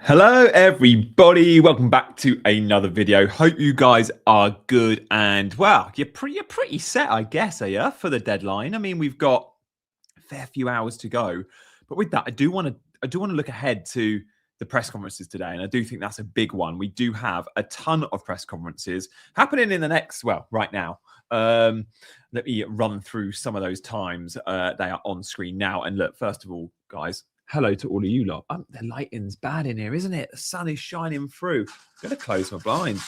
Hello everybody, welcome back to another video. Hope you guys are good and well, you're pretty set, I guess, are you, for the deadline? I mean, we've got a fair few hours to go. But with that, I do want to look ahead to the press conferences today, and I do think that's a big one. We do have a ton of press conferences happening in the next, well, right now. Let me run through some of those times. They are on screen now. And look, first of all, guys, hello to all of you lot. The lighting's bad in here, isn't it? The sun is shining through. I'm going to close my blind.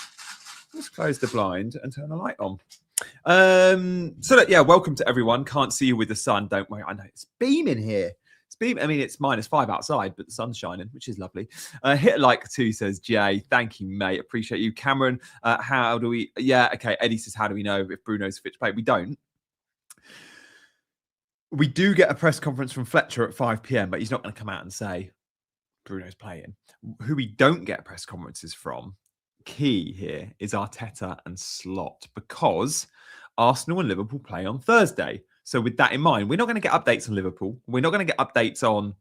Let's close the blind and turn the light on. So look, yeah, welcome to everyone. Can't see you with the sun. Don't worry. I know it's beaming here. It's beaming. I mean, it's -5 outside, but the sun's shining, which is lovely. Hit a like too, says Jay. Thank you, mate. Appreciate you. Cameron, how do we? Yeah, okay. Eddie says, how do we know if Bruno's fit to play? We don't. We do get a press conference from Fletcher at 5 p.m, but he's not going to come out and say Bruno's playing. Who we don't get press conferences from, key here, is Arteta and Slot, because Arsenal and Liverpool play on Thursday. So with that in mind, we're not going to get updates on Liverpool. We're not going to get updates on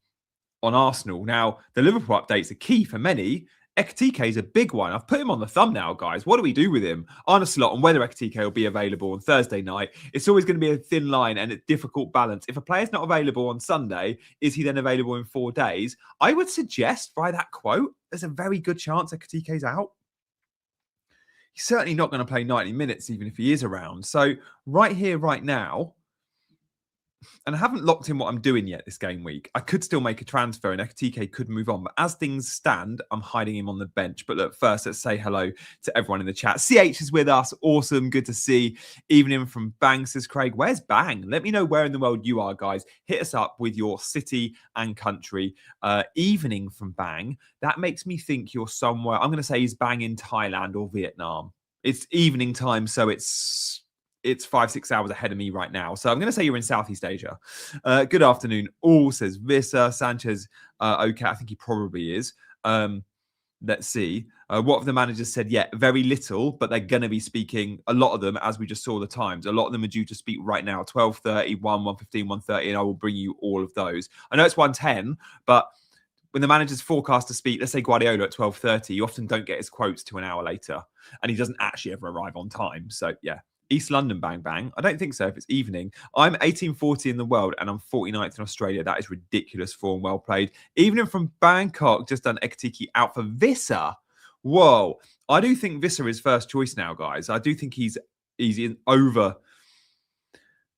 Arsenal. Now, the Liverpool updates are key for many. Ekitike is a big one. I've put him on the thumbnail, guys. What do we do with him? On a slot on whether Ekitike will be available on Thursday night. It's always going to be a thin line and a difficult balance. If a player's not available on Sunday, is he then available in 4 days? I would suggest by that quote, there's a very good chance Ekitike's out. He's certainly not going to play 90 minutes, even if he is around. So right here, right now, and I haven't locked in what I'm doing yet this game week. I could still make a transfer and Ekitike could move on. But as things stand, I'm hiding him on the bench. But look, first, let's say hello to everyone in the chat. CH is with us. Awesome. Good to see. Evening from Bang, says Craig. Where's Bang? Let me know where in the world you are, guys. Hit us up with your city and country. Evening from Bang. That makes me think you're somewhere. I'm going to say he's Bang in Thailand or Vietnam. It's evening time, so it's 5-6 hours ahead of me right now. So I'm going to say you're in Southeast Asia. Good afternoon, all, says Vissa. Sanchez, okay, I think he probably is. Let's see. What have the managers said yet? Very little, but they're going to be speaking, a lot of them, as we just saw the times. A lot of them are due to speak right now, 12:30, 1, 1:15, 1:30, and I will bring you all of those. I know it's 1:10, but when the manager's forecast to speak, let's say Guardiola at 12:30, you often don't get his quotes to an hour later, and he doesn't actually ever arrive on time. So, yeah. East London, bang, bang. I don't think so if it's evening. I'm 1840 in the world and I'm 49th in Australia. That is ridiculous form. Well played. Evening from Bangkok, just done Ekitike out for Vissa. Whoa. I do think Vissa is first choice now, guys. I do think he's over.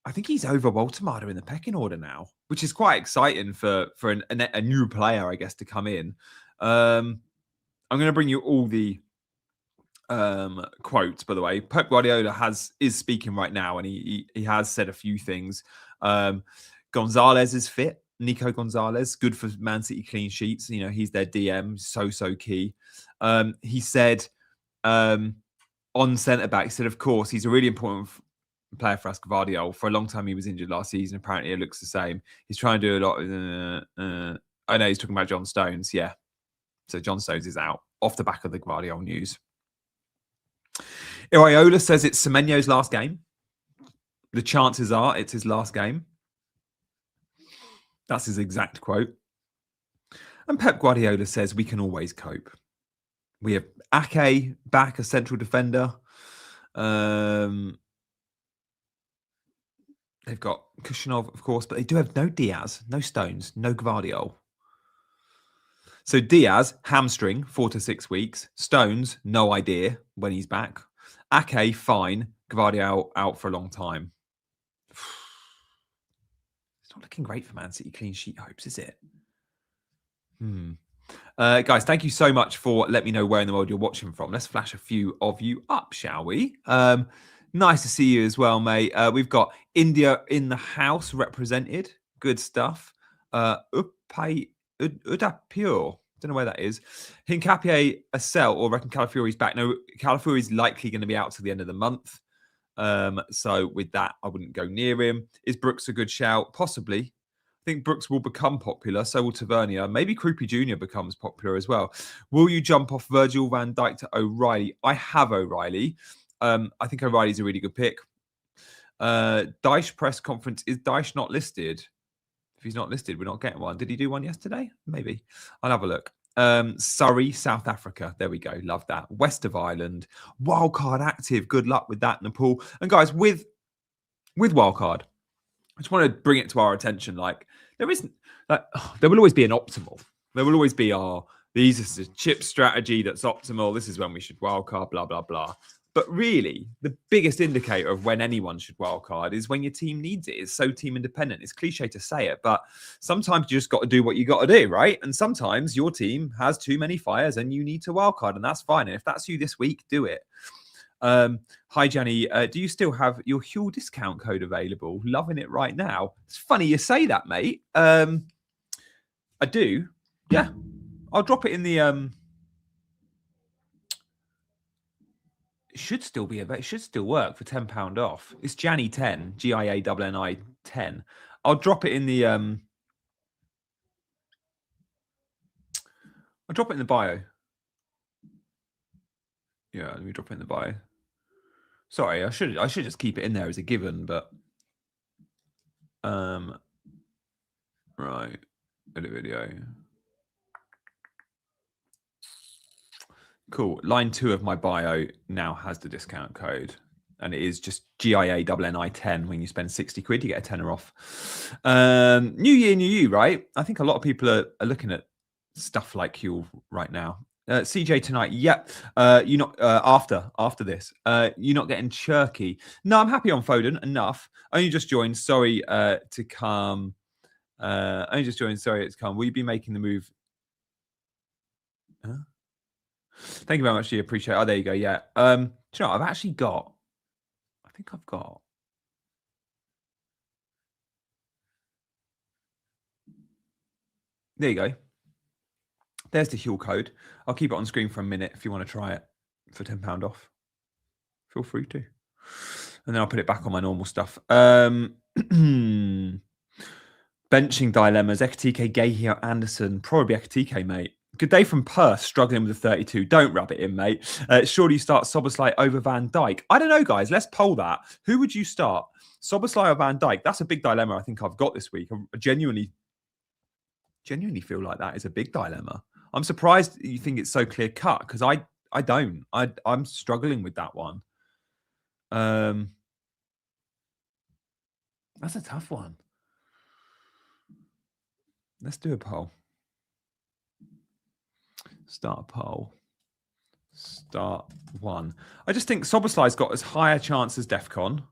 I think he's over Waltermada in the pecking order now, which is quite exciting for a new player, I guess, to come in. I'm going to bring you all the quotes, by the way. Pep Guardiola is speaking right now, and he has said a few things. Gonzalez is fit. Nico Gonzalez, good for Man City clean sheets. You know, he's their DM, so key. He said on centre back, he said, of course, he's a really important player for us, Gvardiol. For a long time, he was injured last season. Apparently, it looks the same. He's trying to do a lot. I know he's talking about John Stones. Yeah, so John Stones is out off the back of the Gvardiol news. Iraola says it's Semenyo's last game. The chances are it's his last game. That's his exact quote. And Pep Guardiola says we can always cope. We have Ake back, a central defender. They've got Kushinov, of course, but they do have no Diaz, no Stones, no Gvardiol. So Diaz, hamstring, 4 to 6 weeks. Stones, no idea when he's back. Ake, fine. Gvardiol out for a long time. It's not looking great for Man City clean sheet hopes, is it? Guys, thank you so much for letting me know where in the world you're watching from. Let's flash a few of you up, shall we? Nice to see you as well, mate. We've got India in the house represented. Good stuff. Udapure. Don't know where that is. Hincapié a sell or reckon Calafiori's back? No, Calafiori's likely going to be out to the end of the month. So with that, I wouldn't go near him. Is Brooks a good shout? Possibly. I think Brooks will become popular. So will Tavernier. Maybe Krupi Jr. becomes popular as well. Will you jump off Virgil van Dijk to O'Reilly? I have O'Reilly. I think O'Reilly's a really good pick. Dyche press conference. Is Dyche not listed? If he's not listed, we're not getting one. Did he do one yesterday? Maybe. I'll have a look. Surrey, South Africa. There we go. Love that. West of Ireland. Wildcard active. Good luck with that, Nepal. And guys, with wildcard, I just want to bring it to our attention. Like, there isn't, like, there will always be an optimal. There will always be these is the chip strategy that's optimal. This is when we should wildcard, blah, blah, blah. But really, the biggest indicator of when anyone should wildcard is when your team needs it. It's so team independent. It's cliche to say it, but sometimes you just got to do what you got to do, right? And sometimes your team has too many fires and you need to wildcard, and that's fine. And if that's you this week, do it. Hi, Jenny. Do you still have your Huel discount code available? Loving it right now. It's funny you say that, mate. I do. Yeah. I'll drop it in the... It should still be it should still work for £10 off. It's Janny 10, GIANNI 10. I'll drop it in the I'll drop it in the bio. Yeah, let me drop it in the bio. Sorry, I should just keep it in there as a given, but right. Edit video. Cool. Line 2 of my bio now has the discount code, and it is just GIANNI 10. When you spend 60 quid, you get a tenner off. New year, new you, right? I think a lot of people are looking at stuff like Huel right now. CJ tonight, yep. You're not after this. You're not getting chirky. No, I'm happy on Foden. Enough. Only just joined. Sorry to come. Only just joined. Sorry to come. Will you be making the move? Huh? Thank you very much. You appreciate it. Oh, there you go. Yeah. Do you know what? I've actually got. I think I've got. There you go. There's the Huel code. I'll keep it on screen for a minute if you want to try it for £10 off. Feel free to. And then I'll put it back on my normal stuff. Benching dilemmas. Ekatike, Gahey, Anderson. Probably Ekatike, mate. Good day from Perth, struggling with the 32. Don't rub it in, mate. Surely you start Szoboszlai over Van Dijk. I don't know, guys. Let's poll that. Who would you start? Szoboszlai or Van Dijk? That's a big dilemma I think I've got this week. I genuinely feel like that is a big dilemma. I'm surprised you think it's so clear cut, because I don't. I'm struggling with that one. That's a tough one. Let's do a poll. Start a poll. Start one. I just think Szoboszlai's got as high a chance as Defcon.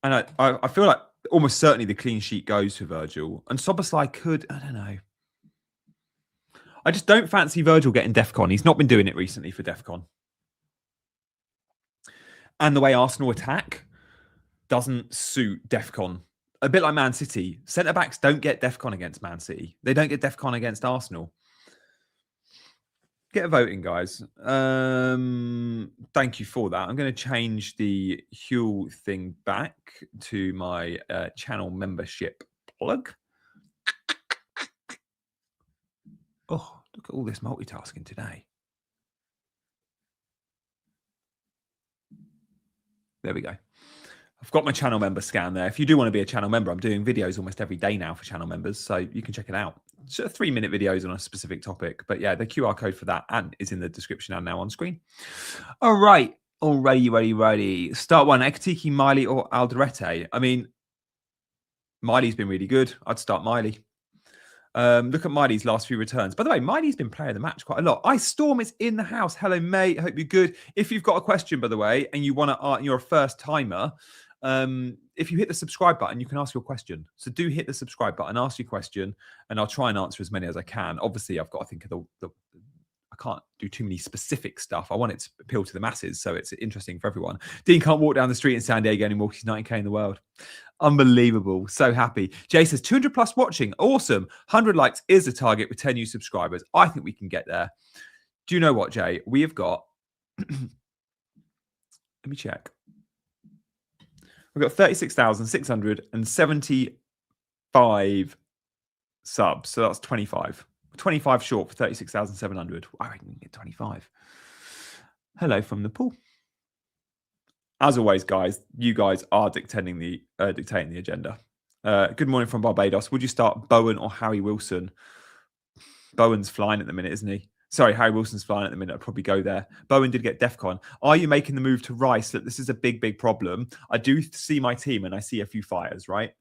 And I feel like almost certainly the clean sheet goes for Virgil. And Szoboszlai could, I don't know. I just don't fancy Virgil getting Defcon. He's not been doing it recently for Defcon. And the way Arsenal attack doesn't suit Defcon. A bit like Man City. Centre-backs don't get Defcon against Man City. They don't get Defcon against Arsenal. Get a vote in, guys. Thank you for that. I'm going to change the Huel thing back to my channel membership plug. Oh, look at all this multitasking today. There we go. I've got my channel member scan there. If you do want to be a channel member, I'm doing videos almost every day now for channel members, so you can check it out. It's 3-minute videos on a specific topic. But yeah, the QR code for that and is in the description and now on screen. All right. Ready. Start one. Ekatike, Miley or Alderete? I mean, Miley's been really good. I'd start Miley. Look at Miley's last few returns. By the way, Miley's been player of the match quite a lot. Storm is in the house. Hello, mate. Hope you're good. If you've got a question, by the way, and you want to, you're a first timer, if you hit the subscribe button, you can ask your question. So do hit the subscribe button, ask your question, and I'll try and answer as many as I can. Obviously, I've got to think of I can't do too many specific stuff. I want it to appeal to the masses, so it's interesting for everyone. Dean can't walk down the street in San Diego anymore. He's 90K in the world. Unbelievable. So happy. Jay says 200 plus watching. Awesome. 100 likes is the target with 10 new subscribers. I think we can get there. Do you know what, Jay? We have got... Let me check. We've got 36,675 subs. So that's 25. 25 short for 36,700. I reckon we can get 25. Hello from Nepal. As always, guys, you guys are dictating the agenda. Good morning from Barbados. Would you start Bowen or Harry Wilson Bowen's flying at the minute, isn't he? Sorry, Harry Wilson's flying at the minute. I'd probably go there. Bowen did get DEFCON. Are you making the move to Rice? That this is a big, big problem. I do see my team and I see a few fires, right?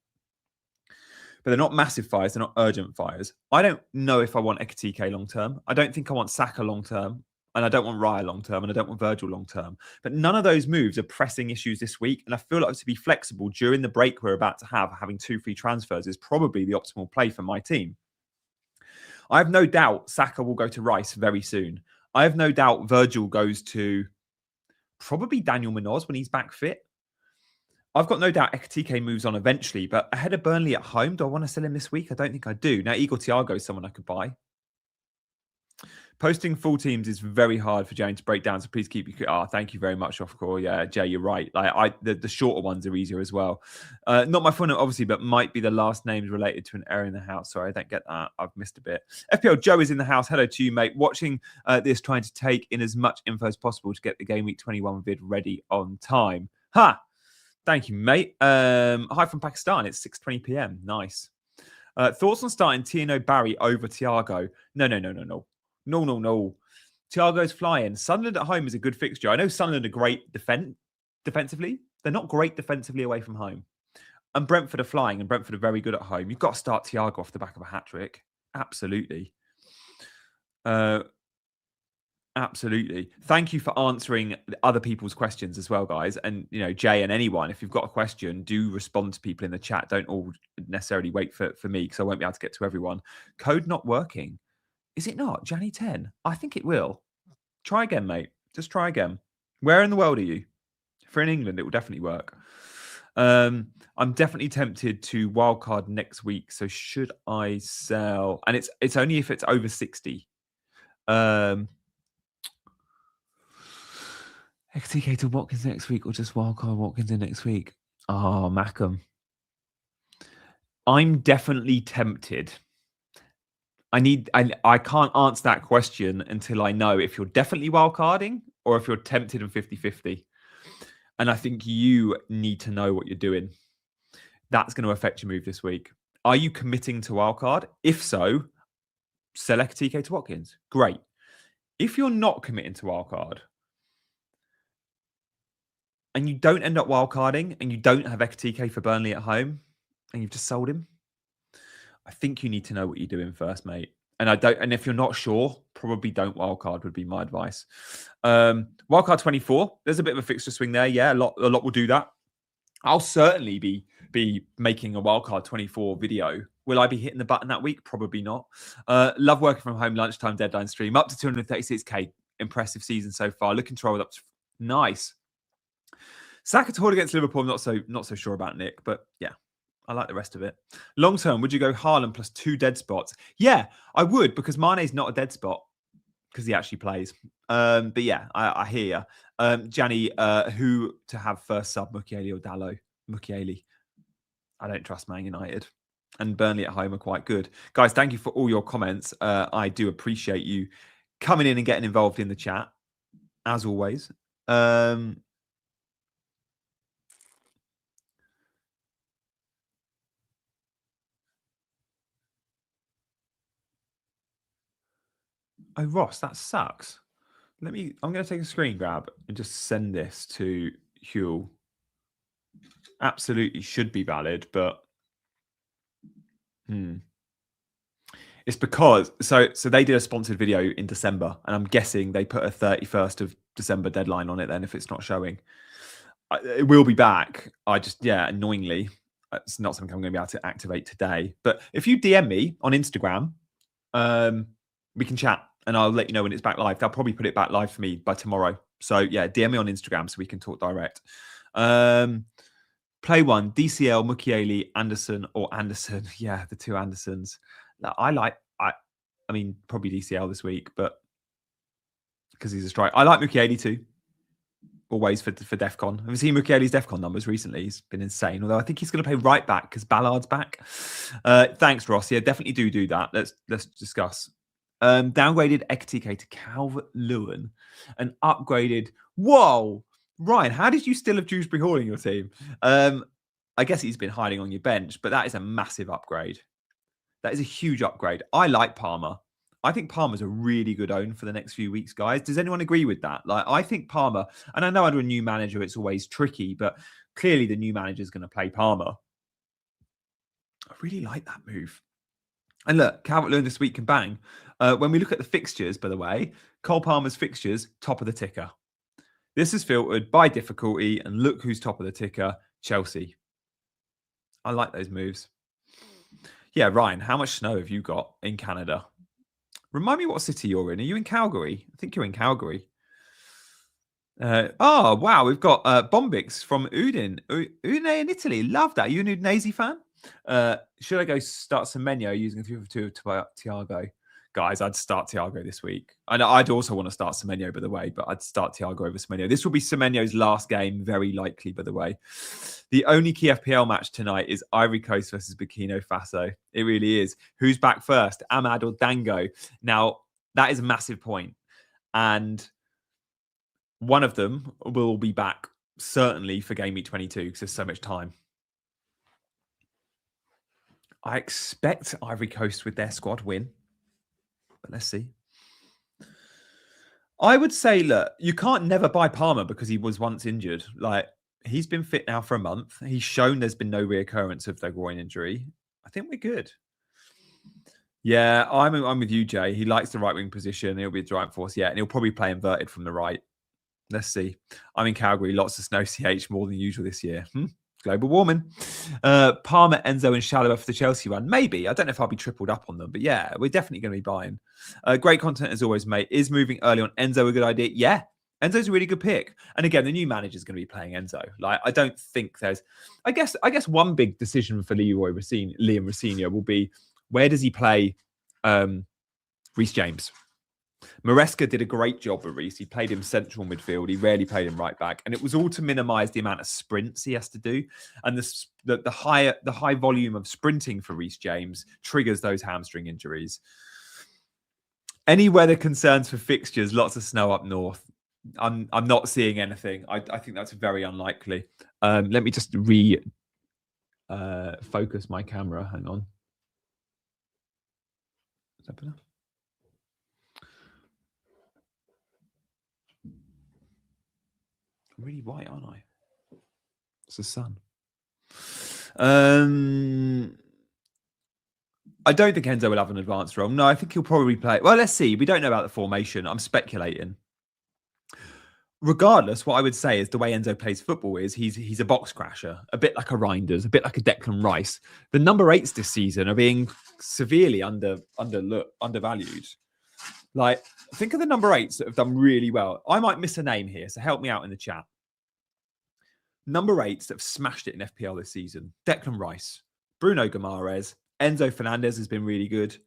But they're not massive fires. They're not urgent fires. I don't know if I want Ekitike long term. I don't think I want Saka long term. And I don't want Raya long term. And I don't want Virgil long term. But none of those moves are pressing issues this week. And I feel like to be flexible during the break we're about to have, having 2 free transfers is probably the optimal play for my team. I have no doubt Saka will go to Rice very soon. I have no doubt Virgil goes to probably Daniel Munoz when he's back fit. I've got no doubt Ekitike moves on eventually, but ahead of Burnley at home, do I want to sell him this week? I don't think I do. Now, Igor Thiago is someone I could buy. Posting full teams is very hard for Jane to break down, so please keep your... thank you very much, Ofcor. Yeah, Jay, you're right. The shorter ones are easier as well. Not my phone, obviously, but might be the last names related to an error in the house. Sorry, I don't get that. I've missed a bit. FPL Joe is in the house. Hello to you, mate. Watching this, trying to take in as much info as possible to get the Game Week 21 vid ready on time. Ha! Thank you, mate. Hi from Pakistan. It's 6:20 p.m. Nice. Thoughts on starting Tino Barry over Thiago? No. Thiago's flying. Sunderland at home is a good fixture. I know Sunderland are great defensively. They're not great defensively away from home. And Brentford are flying, and Brentford are very good at home. You've got to start Thiago off the back of a hat-trick. Absolutely. Absolutely. Thank you for answering other people's questions as well, guys. And, Jay and anyone, if you've got a question, do respond to people in the chat. Don't all necessarily wait for me because I won't be able to get to everyone. Code not working. Is it not? January 10? I think it will. Try again, mate. Just try again. Where in the world are you? If you're in England, it will definitely work. I'm definitely tempted to wildcard next week. So should I sell? And it's only if it's over 60. XTK to Watkins next week or just wildcard Watkins in next week? Oh, Mackham. I'm definitely tempted. I can't answer that question until I know if you're definitely wildcarding or if you're tempted and 50-50. And I think you need to know what you're doing. That's going to affect your move this week. Are you committing to wildcard? If so, select TK to Watkins. Great. If you're not committing to wildcard and you don't end up wildcarding and you don't have TK for Burnley at home and you've just sold him, I think you need to know what you're doing first, mate. And if you're not sure, probably don't wildcard would be my advice. Wildcard 24, there's a bit of a fixture swing there. Yeah, a lot will do that. I'll certainly be making a wildcard 24 video. Will I be hitting the button that week? Probably not. Love working from home, lunchtime deadline stream. Up to 236k. Impressive season so far. Looking to roll up to nice. Saka to hold against Liverpool. I'm not so sure about Nick, but yeah. I like the rest of it. Long term, would you go Haaland plus 2 dead spots? Yeah, I would, because Mane's not a dead spot because he actually plays. But yeah, I hear you. Gianni, who to have first sub, Mukiele or Dallo? Mukiele. I don't trust Man United. And Burnley at home are quite good. Guys, thank you for all your comments. I do appreciate you coming in and getting involved in the chat, as always. Oh, Ross, that sucks. I'm going to take a screen grab and just send this to Huel. Absolutely should be valid, but it's because so they did a sponsored video in December, and I'm guessing they put a 31st of December deadline on it. Then if it's not showing, it will be back. Annoyingly, it's not something I'm going to be able to activate today. But if you DM me on Instagram, we can chat. And I'll let you know when it's back live. They'll probably put it back live for me by tomorrow. So yeah, DM me on Instagram so we can talk direct. Play one, DCL, Mukiele, Anderson or Anderson. Yeah, the 2 Andersons. I mean, probably DCL this week, but because he's a strike. I like Mukiele too. Always for DEFCON. Have you seen Mukiele's DEFCON numbers recently? He's been insane. Although I think he's going to play right back because Ballard's back. Thanks, Ross. Yeah, definitely do that. Let's discuss. Downgraded Ekitike to Calvert-Lewin and upgraded. Whoa, Ryan, how did you still have Dewsbury Hall in your team? I guess he's been hiding on your bench, but that is a massive upgrade. That is a huge upgrade. I like Palmer. I think Palmer's a really good own for the next few weeks, guys. Does anyone agree with that? Like, I think Palmer, and I know under a new manager, it's always tricky, but clearly the new manager is going to play Palmer. I really like that move. And look, Calvert-Lewin this week can bang. When we look at the fixtures, by the way, Cole Palmer's fixtures, top of the ticker. This is filtered by difficulty, and look who's top of the ticker, Chelsea. I like those moves. Yeah, Ryan, how much snow have you got in Canada? Remind me what city you're in. Are you in Calgary? I think you're in Calgary. Oh, wow. We've got Bombix from Udine. Udine in Italy. Love that. Are you an Udinese fan? Should I go start Semenyo using a 3-2 of Thiago? Guys, I'd start Thiago this week. And I'd also want to start Semenyo, by the way, but I'd start Thiago over Semenyo. This will be Semenyo's last game, very likely, by the way. The only key FPL match tonight is Ivory Coast versus Burkina Faso. It really is. Who's back first, Ahmad or Dango? Now, that is a massive point. And one of them will be back, certainly, for Game Week 22, because there's so much time. I expect Ivory Coast with their squad win. But let's see. I would say, look, you can't never buy Palmer because he was once injured. Like, he's been fit now for a month. He's shown there's been no reoccurrence of the groin injury. I think we're good. Yeah, I'm with you, Jay. He likes the right wing position. He'll be at the right force. Yeah, and he'll probably play inverted from the right. Let's see. I'm in Calgary. Lots of snow, CH, more than usual this year. Global warming. Palmer, Enzo, and Chalobah for the Chelsea one. Maybe. I don't know if I'll be tripled up on them, but yeah, we're definitely going to be buying. Great content as always, mate. Is moving early on Enzo a good idea? Yeah. Enzo's a really good pick. And again, the new manager's going to be playing Enzo. Like, I don't think there's... I guess one big decision for Liam Rosenior will be, where does he play Reece James? Maresca did a great job with Reece. He played him central midfield. He rarely played him right back. And it was all to minimize the amount of sprints he has to do. And the high volume of sprinting for Reece James triggers those hamstring injuries. Any weather concerns for fixtures? Lots of snow up north. I'm not seeing anything. I think that's very unlikely. Let me just focus my camera. Hang on. Is that enough? I'm really white, aren't I? It's the sun. I don't think Enzo will have an advanced role. No, I think he'll probably play. Well, let's see. We don't know about the formation. I'm speculating. Regardless, what I would say is the way Enzo plays football is he's a box crasher, a bit like a Reinders, a bit like a Declan Rice. The number 8s this season are being severely undervalued. Like, think of the number 8s that have done really well. I might miss a name here, so help me out in the chat. Number 8s that have smashed it in FPL this season. Declan Rice, Bruno Guimaraes, Enzo Fernandes has been really good.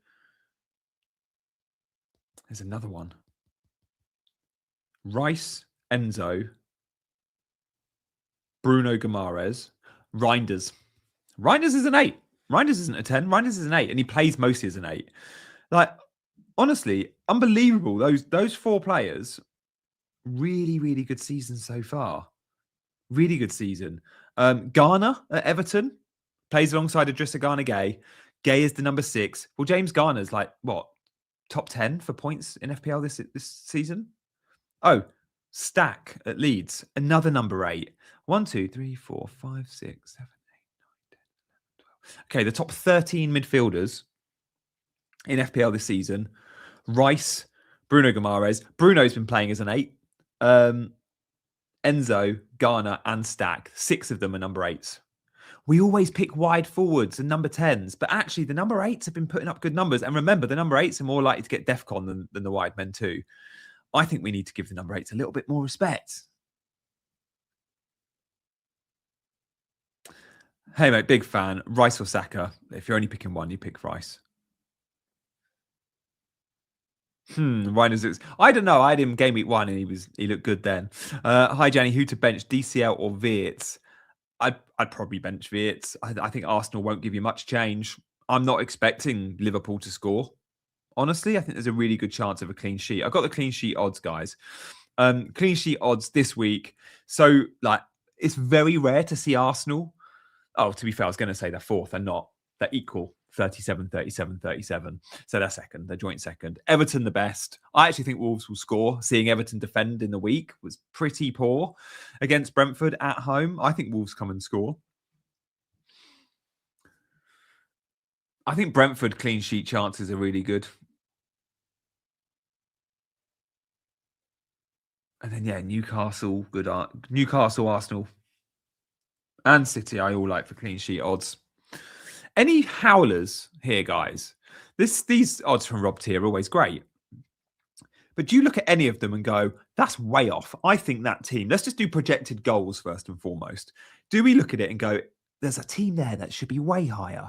There's another one. Rice, Enzo, Bruno Guimaraes, Reinders. Reinders is an 8. Reinders isn't a 10. Reinders is an 8, and he plays mostly as an 8. Like, honestly, unbelievable. Those 4 players, really, really good season so far. Really good season. Garner at Everton plays alongside Idrissa Gana-Gueye. Gay is the number 6. Well, James Garner's like, what, top 10 for points in FPL this season? Oh, Stack at Leeds, another number 8. 1, 2, 3, 4, 5, 6, 7, 8, 9, 10, 11, 12. Okay, the top 13 midfielders in FPL this season. Rice, Bruno Guimaraes. Bruno's been playing as an 8. Enzo, Garner, and Stack. 6 of them are number 8s. We always pick wide forwards and number 10s, but actually the number 8s have been putting up good numbers. And remember, the number 8s are more likely to get DEFCON than the wide men too. I think we need to give the number 8s a little bit more respect. Hey, mate, big fan. Rice or Saka? If you're only picking one, you pick Rice. I don't know. I had him game week 1 and he looked good then. Hi, Jenny. Who to bench, DCL or Wirtz? I'd probably bench Wirtz. I think Arsenal won't give you much change. I'm not expecting Liverpool to score. Honestly, I think there's a really good chance of a clean sheet. I've got the clean sheet odds, guys. Clean sheet odds this week. So, like, it's very rare to see Arsenal. Oh, to be fair, I was going to say they're 4th. They're not. They're equal. 37, 37, 37. So they're second. They're joint second. Everton the best. I actually think Wolves will score. Seeing Everton defend in the week was pretty poor against Brentford at home. I think Wolves come and score. I think Brentford clean sheet chances are really good. And then, yeah, Newcastle, good. Newcastle, Arsenal, and City, I all like for clean sheet odds. Any howlers here, guys? These odds from Rob T are always great. But do you look at any of them and go, that's way off? I think that team, let's just do projected goals first and foremost. Do we look at it and go, there's a team there that should be way higher?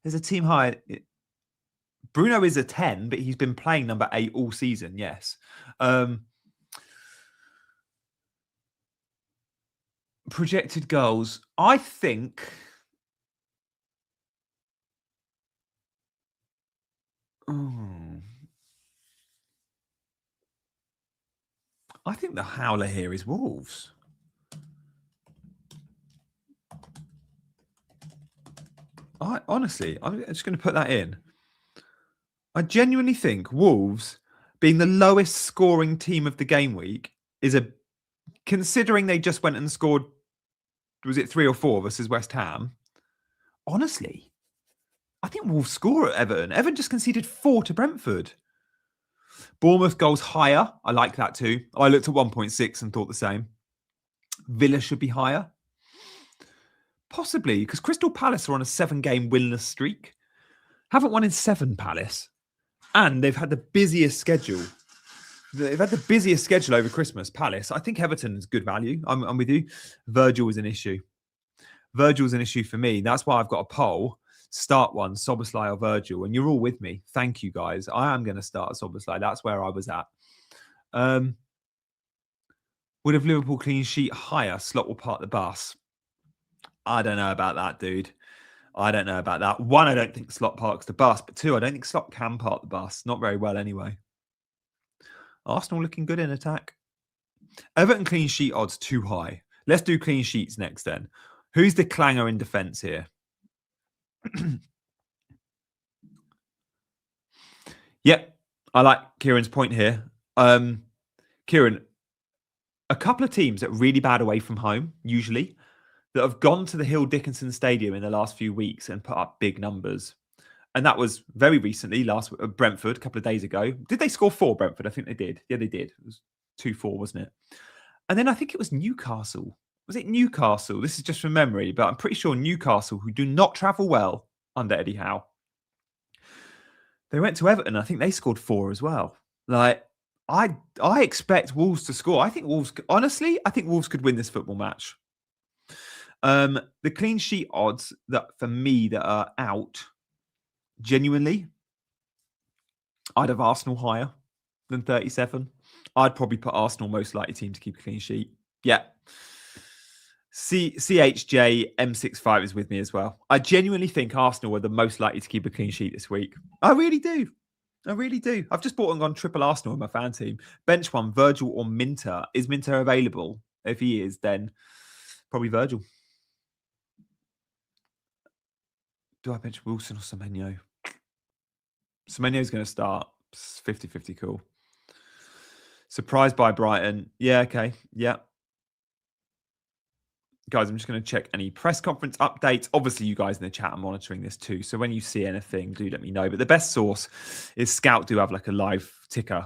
There's a team higher. Bruno is a 10, but he's been playing number 8 all season, yes. Projected goals, I think... I think the howler here is Wolves. Honestly, I'm just going to put that in. I genuinely think Wolves, being the lowest scoring team of the game week, is considering they just went and scored, was it 3 or 4 versus West Ham? Honestly, I think Wolves score at Everton. Everton just conceded 4 to Brentford. Bournemouth goals higher. I like that too. I looked at 1.6 and thought the same. Villa should be higher. Possibly, because Crystal Palace are on a 7-game winless streak. Haven't won in 7, Palace. And they've had the busiest schedule. They've had the busiest schedule over Christmas, Palace. I think Everton is good value. I'm with you. Virgil is an issue. Virgil's an issue for me. That's why I've got a poll. Start one, Szoboszlai or Virgil. And you're all with me. Thank you, guys. I am going to start Szoboszlai. That's where I was at. Would have Liverpool clean sheet higher? Slot will part the bus. I don't know about that, dude. I don't know about that. 1, I don't think Slot parks the bus. But 2, I don't think Slot can park the bus. Not very well anyway. Arsenal looking good in attack. Everton clean sheet odds too high. Let's do clean sheets next then. Who's the clanger in defence here? Yep. I like Kieran's point here. Kieran, a couple of teams that are really bad away from home, usually, that have gone to the Hill Dickinson Stadium in the last few weeks and put up big numbers. And that was very recently, Brentford, a couple of days ago. Did they score 4, Brentford? I think they did. Yeah, they did. It was 2-4, wasn't it? And then I think it was Newcastle. Was it Newcastle? This is just from memory, but I'm pretty sure Newcastle, who do not travel well under Eddie Howe, they went to Everton. I think they scored 4 as well. Like, I expect Wolves to score. I think Wolves could win this football match. The clean sheet odds that for me that are out, genuinely, I'd have Arsenal higher than 37. I'd probably put Arsenal most likely team to keep a clean sheet. Yeah. CHJ M65 is with me as well. I genuinely think Arsenal are the most likely to keep a clean sheet this week. I really do. I've just bought and gone triple Arsenal in my fan team. Bench one, Virgil or Minter. Is Minter available? If he is, then probably Virgil. Do I bench Wilson or Semenyo? Semenyo's going to start. 50-50 cool. Surprised by Brighton. Yeah, okay. Yeah. Guys, I'm just going to check any press conference updates. Obviously, you guys in the chat are monitoring this too. So when you see anything, do let me know. But the best source is Scout do have like a live ticker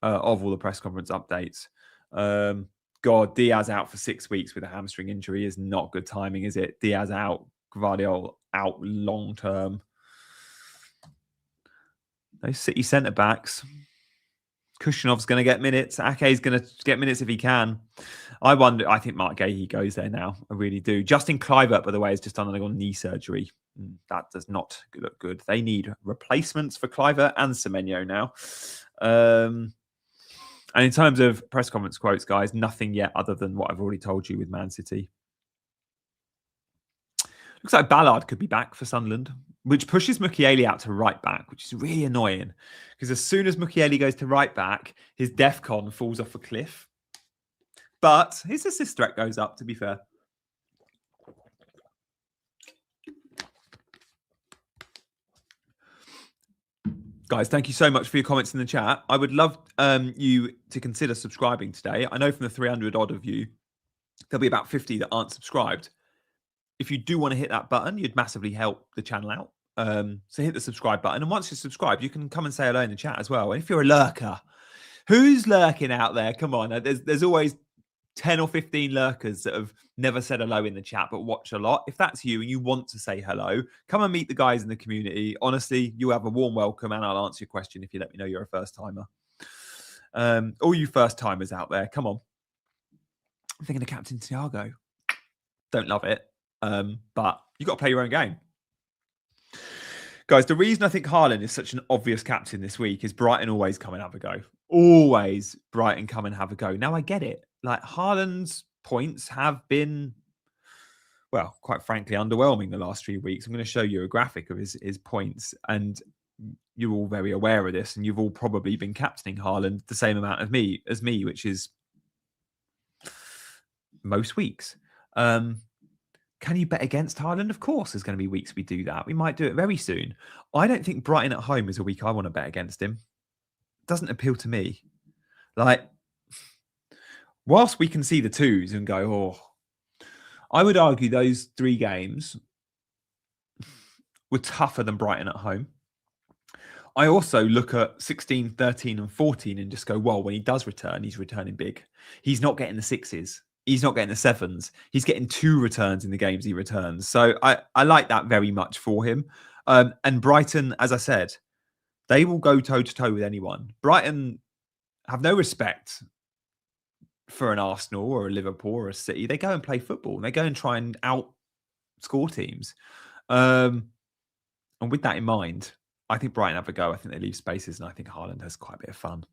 of all the press conference updates. God, Diaz out for 6 weeks with a hamstring injury is not good timing, is it? Diaz out, Gvardiol out long term. Those City centre backs. Kushinov's going to get minutes. Ake's going to get minutes if he can. I think Mark Gahey goes there now. I really do. Justin Kluivert, by the way, has just undergone knee surgery. That does not look good. They need replacements for Kluivert and Semenyo now. And in terms of press conference quotes, guys, nothing yet other than what I've already told you with Man City. Looks like Ballard could be back for Sunderland, which pushes Mukiele out to right back, which is really annoying. Because as soon as Mukiele goes to right back, his DEFCON falls off a cliff. But his assist threat goes up, to be fair. Guys, thank you so much for your comments in the chat. I would love you to consider subscribing today. I know from the 300 odd of you, there'll be about 50 that aren't subscribed. If you do want to hit that button, you'd massively help the channel out. So hit the subscribe button. And once you're subscribed, you can come and say hello in the chat as well. And if you're a lurker, who's lurking out there? Come on. There's always 10 or 15 lurkers that have never said hello in the chat, but watch a lot. If that's you and you want to say hello, come and meet the guys in the community. Honestly, you have a warm welcome and I'll answer your question if you let me know you're a first timer. All you first timers out there, come on. I'm thinking of Captain Thiago. Don't love it, but you got to play your own game. Guys, the reason I think Haaland is such an obvious captain this week is Brighton always come and have a go. Always Brighton come and have a go. Now, I get it. Like, Haaland's points have been, well, quite frankly, underwhelming the last 3 weeks. I'm going to show you a graphic of his points, and you're all very aware of this, and you've all probably been captaining Haaland the same amount as me, which is most weeks. Can you bet against Haaland? Of course, there's going to be weeks we do that. We might do it very soon. I don't think Brighton at home is a week I want to bet against him. It doesn't appeal to me. Like, whilst we can see the twos and go, oh, I would argue those 3 games were tougher than Brighton at home. I also look at 16, 13 and 14 and just go, well, when he does return, he's returning big. He's not getting the 6s. He's not getting the 7s. He's getting 2 returns in the games he returns. So I like that very much for him. And Brighton, as I said, they will go toe-to-toe with anyone. Brighton have no respect for an Arsenal or a Liverpool or a City. They go and play football. They go and try and outscore teams. And with that in mind, I think Brighton have a go. I think they leave spaces, and I think Haaland has quite a bit of fun.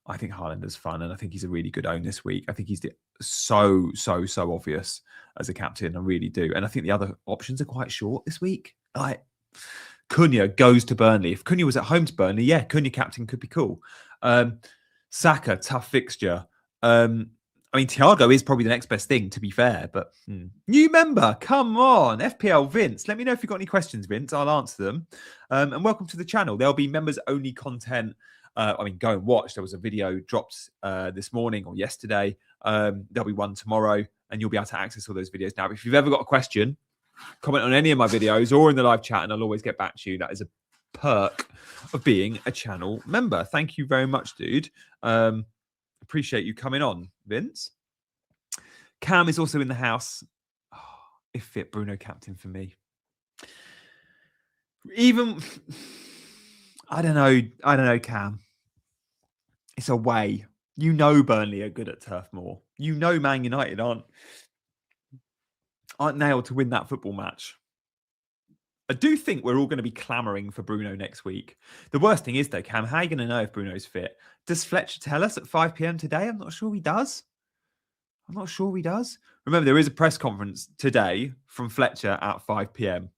I think Haaland has fun, and I think he's a really good own this week. I think he's so obvious as a captain. I really do. And I think the other options are quite short this week. Like, Cunha goes to Burnley. If Cunha was at home to Burnley, yeah, Cunha captain could be cool. Saka, tough fixture. I mean, Thiago is probably the next best thing, to be fair. But new member, come on, FPL Vince. Let me know if you've got any questions, Vince. I'll answer them. And welcome to the channel. There'll be members-only content. I mean, go and watch. There was a video dropped this morning or yesterday. There'll be one tomorrow, and you'll be able to access all those videos now. If you've ever got a question, comment on any of my videos or in the live chat, and I'll always get back to you. That is a perk of being a channel member. Thank you very much, dude. Appreciate you coming on, Vince. Cam is also in the house. Oh, if fit, Bruno captain for me. Even, I don't know, Cam. It's away. You know Burnley are good at Turf Moor. You know Man United aren't nailed to win that football match. I do think we're all going to be clamouring for Bruno next week. The worst thing is, though, Cam, how are you going to know if Bruno's fit? Does Fletcher tell us at 5 p.m. today? I'm not sure he does. Remember, there is a press conference today from Fletcher at 5 p.m.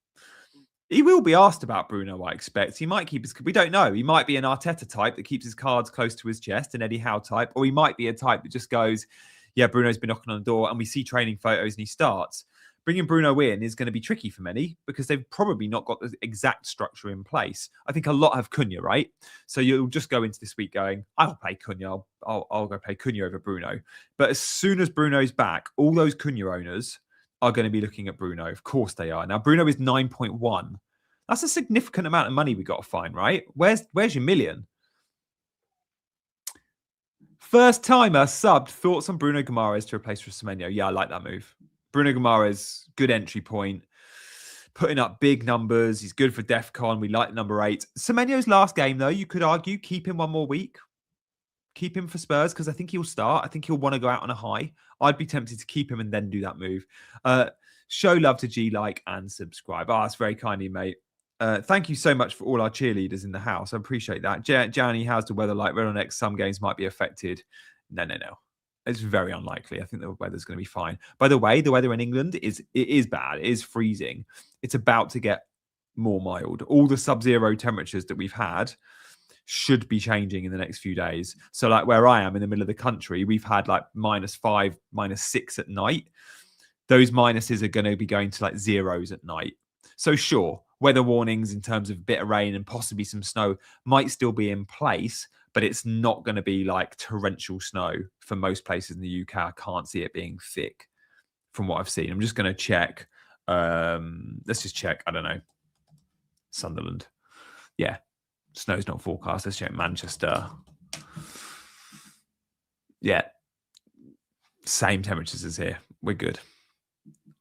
He will be asked about Bruno, I expect. He might keep his... We don't know. He might be an Arteta type that keeps his cards close to his chest, an Eddie Howe type, or he might be a type that just goes, yeah, Bruno's been knocking on the door, and we see training photos and he starts. Bringing Bruno in is going to be tricky for many because they've probably not got the exact structure in place. I think a lot have Cunha, right? So you'll just go into this week going, I'll play Cunha. I'll go play Cunha over Bruno. But as soon as Bruno's back, all those Cunha owners are going to be looking at Bruno. Of course they are. Now, Bruno is 9.1. That's a significant amount of money we got to find, right? Where's your million? First timer subbed. Thoughts on Bruno Guimaraes to replace Semenyo? Yeah, I like that move. Bruno Guimaraes, good entry point, putting up big numbers. He's good for DEFCON. We like number 8. Semenyo's last game, though, you could argue, keep him one more week. Keep him for Spurs, because I think he'll start. I think he'll want to go out on a high. I'd be tempted to keep him and then do that move. Show love to G, like, and subscribe. Oh, that's very kind of you, mate. Thank you so much for all our cheerleaders in the house. I appreciate that. Johnny, how's the weather like? Red on X, some games might be affected. No. It's very unlikely. I think the weather's going to be fine. By the way, the weather in England is bad. It is freezing. It's about to get more mild. All the sub-zero temperatures that we've had should be changing in the next few days. So like where I am in the middle of the country, we've had like -5, -6 at night. Those minuses are going to be going to like zeros at night. So sure, weather warnings in terms of a bit of rain and possibly some snow might still be in place, but it's not going to be like torrential snow for most places in the UK. I can't see it being thick from what I've seen. I'm just going to check. Let's just check. I don't know. Sunderland. Yeah. Snow's not forecast. Let's check Manchester. Yeah. Same temperatures as here. We're good.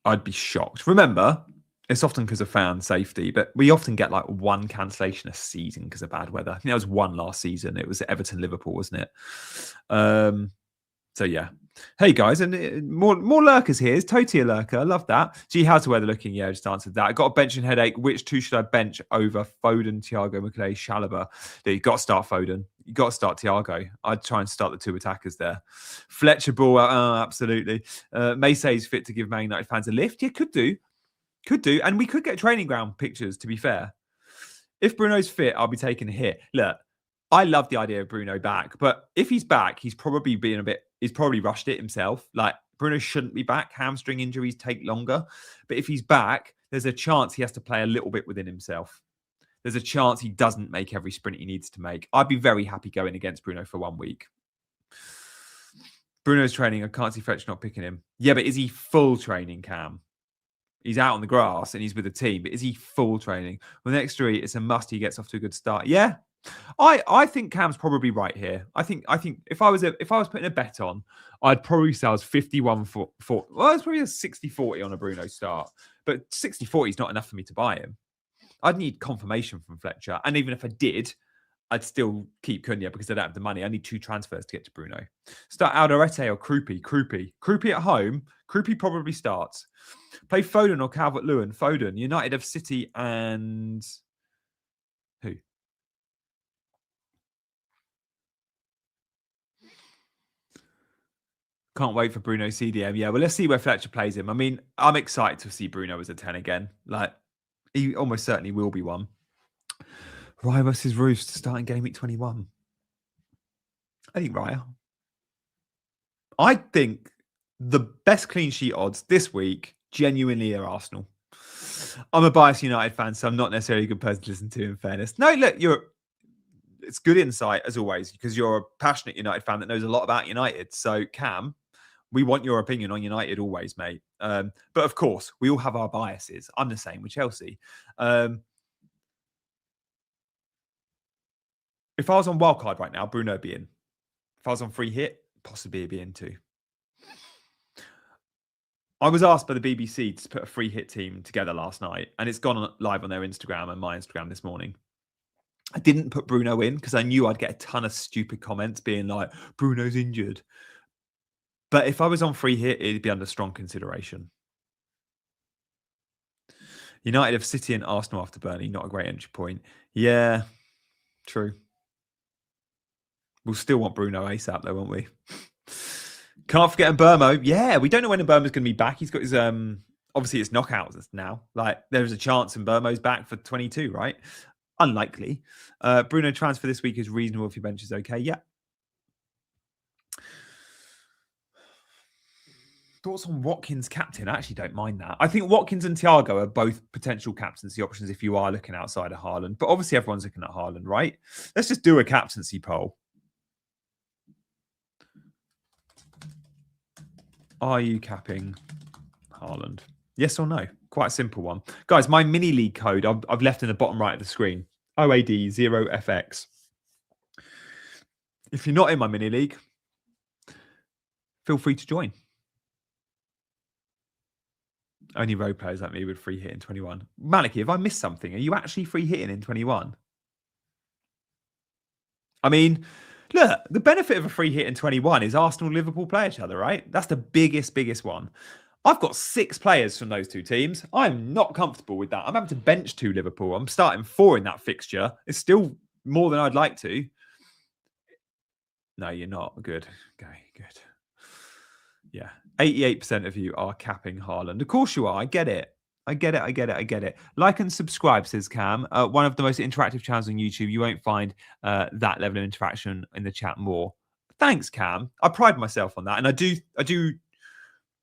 I'd be shocked. Remember, it's often because of fan safety, but we often get like one cancellation a season because of bad weather. I think there was one last season. It was Everton-Liverpool, wasn't it? So yeah. Hey guys, and more lurkers here. Is Toti a lurker? I love that. Gee, how's the weather looking? Yeah, I just answered that. I got a benching headache. Which two should I bench over Foden, Thiago, McLeay, Chalobah? You got to start Foden. You got to start Thiago. I'd try and start the two attackers there. Fletcher ball, absolutely. May says fit to give Man United fans a lift. Yeah, could do, and we could get training ground pictures. To be fair, if Bruno's fit, I'll be taking a hit. Look, I love the idea of Bruno back, but if he's back, he's probably rushed it himself. Like, Bruno shouldn't be back. Hamstring injuries take longer. But if he's back, there's a chance he has to play a little bit within himself. There's a chance he doesn't make every sprint he needs to make. I'd be very happy going against Bruno for 1 week. Bruno's training. I can't see Fletcher not picking him. Yeah, but is he full training, Cam? He's out on the grass and he's with the team, but is he full training? Well, next 3, it's a must. He gets off to a good start. Yeah. I think Cam's probably right here. I think if I was putting a bet on, I'd probably say I was 51 for well, it's probably a 60-40 on a Bruno start. But 60-40 is not enough for me to buy him. I'd need confirmation from Fletcher. And even if I did, I'd still keep Cunha because I don't have the money. I need 2 transfers to get to Bruno. Start Alderete or Krupi. Krupi at home. Krupi probably starts. Play Foden or Calvert-Lewin. Foden. United have City and who? Can't wait for Bruno CDM. Yeah, well, let's see where Fletcher plays him. I mean, I'm excited to see Bruno as a 10 again. Like, he almost certainly will be one. Raya versus Roos starting game week 21. I think Raya. I think the best clean sheet odds this week genuinely are Arsenal. I'm a biased United fan, so I'm not necessarily a good person to listen to, in fairness. No, look, it's good insight, as always, because you're a passionate United fan that knows a lot about United. So, Cam, we want your opinion on United always, mate. But of course, we all have our biases. I'm the same with Chelsea. If I was on wildcard right now, Bruno would be in. If I was on free hit, possibly he'd be in too. I was asked by the BBC to put a free hit team together last night, and it's gone live on their Instagram and my Instagram this morning. I didn't put Bruno in because I knew I'd get a ton of stupid comments being like, Bruno's injured. But if I was on free hit, it'd be under strong consideration. United have City and Arsenal after Burnley. Not a great entry point. Yeah, true. We'll still want Bruno ASAP though, won't we? Can't forget Mbermo. Yeah, we don't know when Mbermo's going to be back. He's got his, obviously it's knockouts now. Like, there's a chance Mbermo's back for 22, right? Unlikely. Bruno transfer this week is reasonable if your bench is okay. Yeah. Thoughts on Watkins captain? I actually don't mind that. I think Watkins and Thiago are both potential captaincy options if you are looking outside of Haaland. But obviously everyone's looking at Haaland, right? Let's just do a captaincy poll. Are you capping Haaland? Yes or no? Quite a simple one. Guys, my mini league code I've left in the bottom right of the screen. OAD0FX. If you're not in my mini league, feel free to join. Only road players like me would free hit in 21. Maliki, have I missed something? Are you actually free hitting in 21? I mean, look, the benefit of a free hit in 21 is Arsenal and Liverpool play each other, right? That's the biggest one. I've got 6 players from those 2 teams. I'm not comfortable with that. I'm having to bench 2 Liverpool. I'm starting 4 in that fixture. It's still more than I'd like to. No, you're not. Good. Okay, good. Yeah. 88% of you are capping Haaland. Of course you are. I get it. Like and subscribe, says Cam. One of the most interactive channels on YouTube. You won't find that level of interaction in the chat more. Thanks, Cam. I pride myself on that. And I do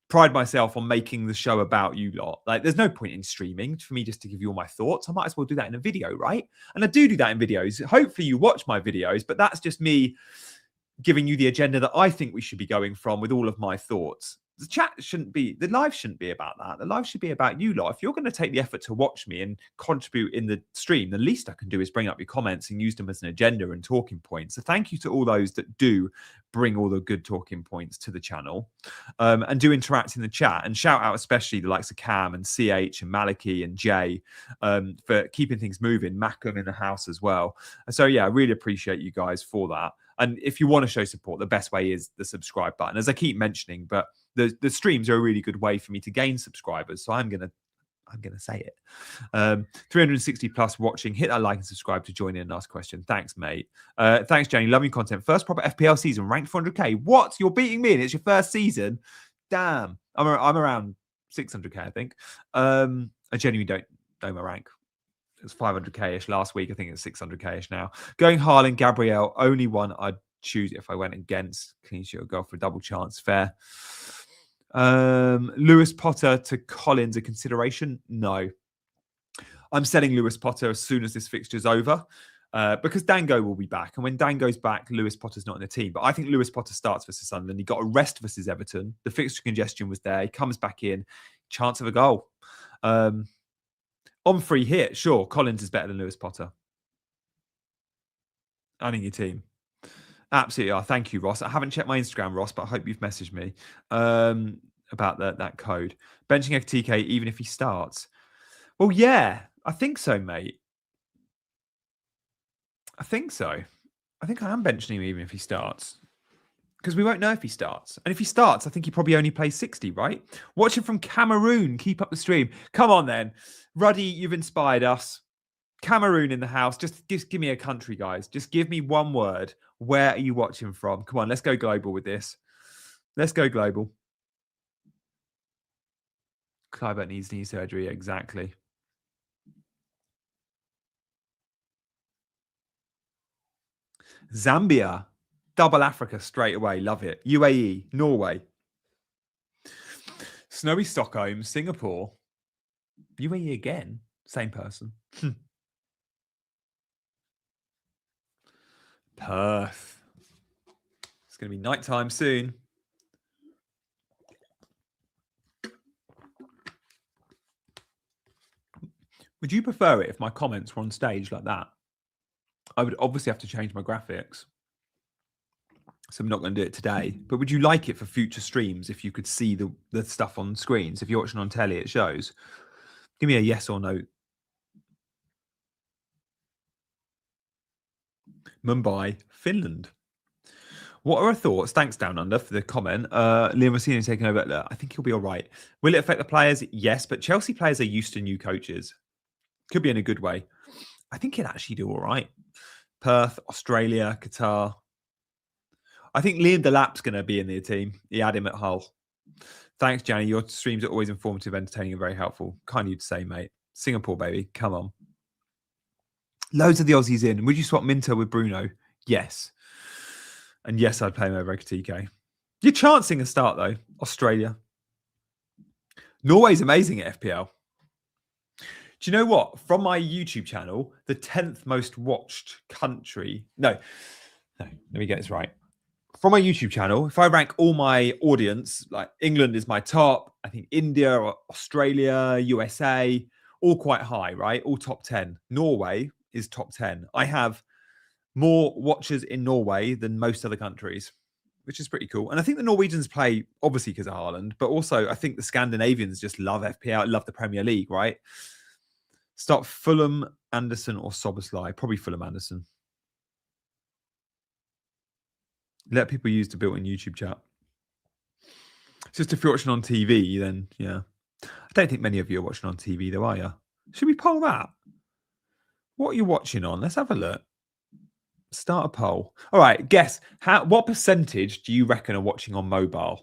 pride myself on making the show about you lot. Like, there's no point in streaming for me just to give you all my thoughts. I might as well do that in a video, right? And I do that in videos. Hopefully you watch my videos, but that's just me giving you the agenda that I think we should be going from with all of my thoughts. The live shouldn't be about that. The live should be about you lot. If you're going to take the effort to watch me and contribute in the stream, the least I can do is bring up your comments and use them as an agenda and talking points. So thank you to all those that do bring all the good talking points to the channel, and do interact in the chat, and shout out especially the likes of Cam and CH and Maliki and Jay, for keeping things moving. Macam in the house as well. So yeah, I really appreciate you guys for that. And if you want to show support, the best way is the subscribe button, as I keep mentioning. But the streams are a really good way for me to gain subscribers. So I'm gonna say it. 360 plus watching. Hit that like and subscribe to join in and ask a question. Thanks, mate. Thanks, Jenny. Loving content. First proper FPL season, ranked 400k. What? You're beating me and it's your first season? Damn. I'm around 600k, I think. I genuinely don't know my rank. It was 500k-ish last week. I think it's 600k-ish now. Going Haaland, Gabriel, only one I'd choose if I went against. Clean sheet or go for a double chance. Fair. Lewis Potter to Collins, a consideration? No. I'm selling Lewis Potter as soon as this fixture's over, because Dango will be back. And when Dango's back, Lewis Potter's not in the team. But I think Lewis Potter starts versus Sunderland. He got a rest versus Everton. The fixture congestion was there. He comes back in. Chance of a goal. On free hit, sure, Collins is better than Lewis Potter. Owning your team. Absolutely are. Thank you, Ross. I haven't checked my Instagram, Ross, but I hope you've messaged me about that code. Benching FTK even if he starts. Well, yeah, I think so, mate. I think so. I think I am benching him even if he starts. Because we won't know if he starts. And if he starts, I think he probably only plays 60, right? Watching from Cameroon. Keep up the stream. Come on, then. Ruddy, you've inspired us. Cameroon in the house. Just give me a country, guys. Just give me one word. Where are you watching from? Come on, let's go global with this. Let's go global. Clive needs knee surgery. Exactly. Zambia. Double Africa straight away. Love it. UAE. Norway. Snowy Stockholm. Singapore. UAE again. Same person. Perth. It's going to be nighttime soon. Would you prefer it if my comments were on stage like that? I would obviously have to change my graphics. So I'm not going to do it today. But would you like it for future streams if you could see the stuff on screens? If you're watching on telly, it shows. Give me a yes or no. Mumbai, Finland. What are our thoughts? Thanks, Down Under, for the comment. Liam Rossini taking over. Look, I think he'll be all right. Will it affect the players? Yes, but Chelsea players are used to new coaches. Could be in a good way. I think he'll actually do all right. Perth, Australia, Qatar. I think Liam Delap's going to be in the team. He had him at Hull. Thanks, Janny. Your streams are always informative, entertaining, and very helpful. Kind of you to say, mate. Singapore, baby. Come on. Loads of the Aussies in. Would you swap Minter with Bruno? Yes. And yes, I'd play him over TK. You're chancing a start, though. Australia. Norway's amazing at FPL. Do you know what? From my YouTube channel, the 10th most watched country. No, let me get this right. From my YouTube channel, if I rank all my audience, like England is my top, I think India, Australia, USA, all quite high, right? All top 10. Norway is top 10. I have more watchers in Norway than most other countries, which is pretty cool. And I think the Norwegians play, obviously because of Haaland, but also I think the Scandinavians just love FPL, love the Premier League, right? Start Fulham, Anderson, or Soboslai. Probably Fulham, Anderson. Let people use the built-in YouTube chat. It's just if you're watching on TV, then yeah. I don't think many of you are watching on TV, though, are you? Should we poll that? What are you watching on? Let's have a look. Start a poll. All right, guess. What percentage do you reckon are watching on mobile?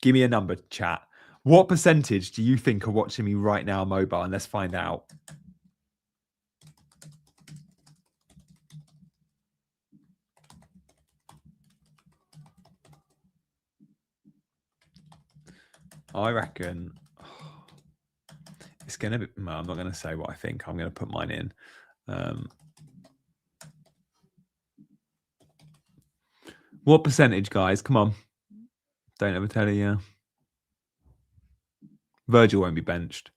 Give me a number, chat. What percentage do you think are watching me right now on mobile? And let's find out. I reckon it's going to be... No, I'm not going to say what I think. I'm going to put mine in. What percentage, guys? Come on. Don't ever tell you. Virgil won't be benched.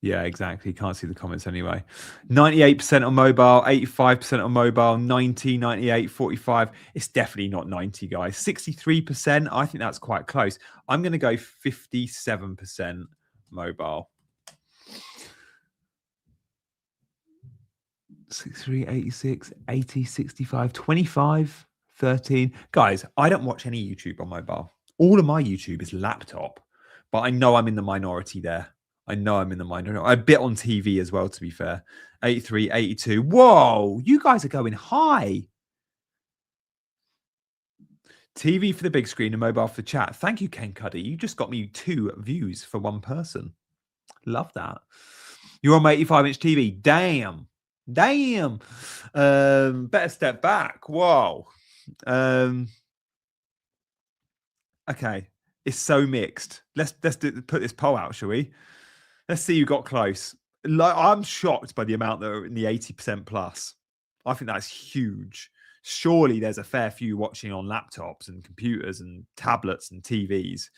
Yeah, exactly. Can't see the comments anyway. 98% on mobile, 85% on mobile, 90, 98, 45. It's definitely not 90, guys. 63%. I think that's quite close. I'm going to go 57% mobile. 63, 86, 80, 65, 25, 13. Guys, I don't watch any YouTube on mobile. All of my YouTube is laptop, but I know I'm in the minority there. I know I'm in the minority. A bit on TV as well, to be fair. 83, 82. Whoa, you guys are going high. TV for the big screen and mobile for the chat. Thank you, Ken Cuddy. You just got me 2 views for 1 person. Love that. You're on my 85-inch TV. Damn. Better step back. Whoa. Okay. It's so mixed. Let's put this poll out, shall we? Let's see who got close. Like, I'm shocked by the amount that are in the 80% plus. I think that's huge. Surely there's a fair few watching on laptops and computers and tablets and TVs.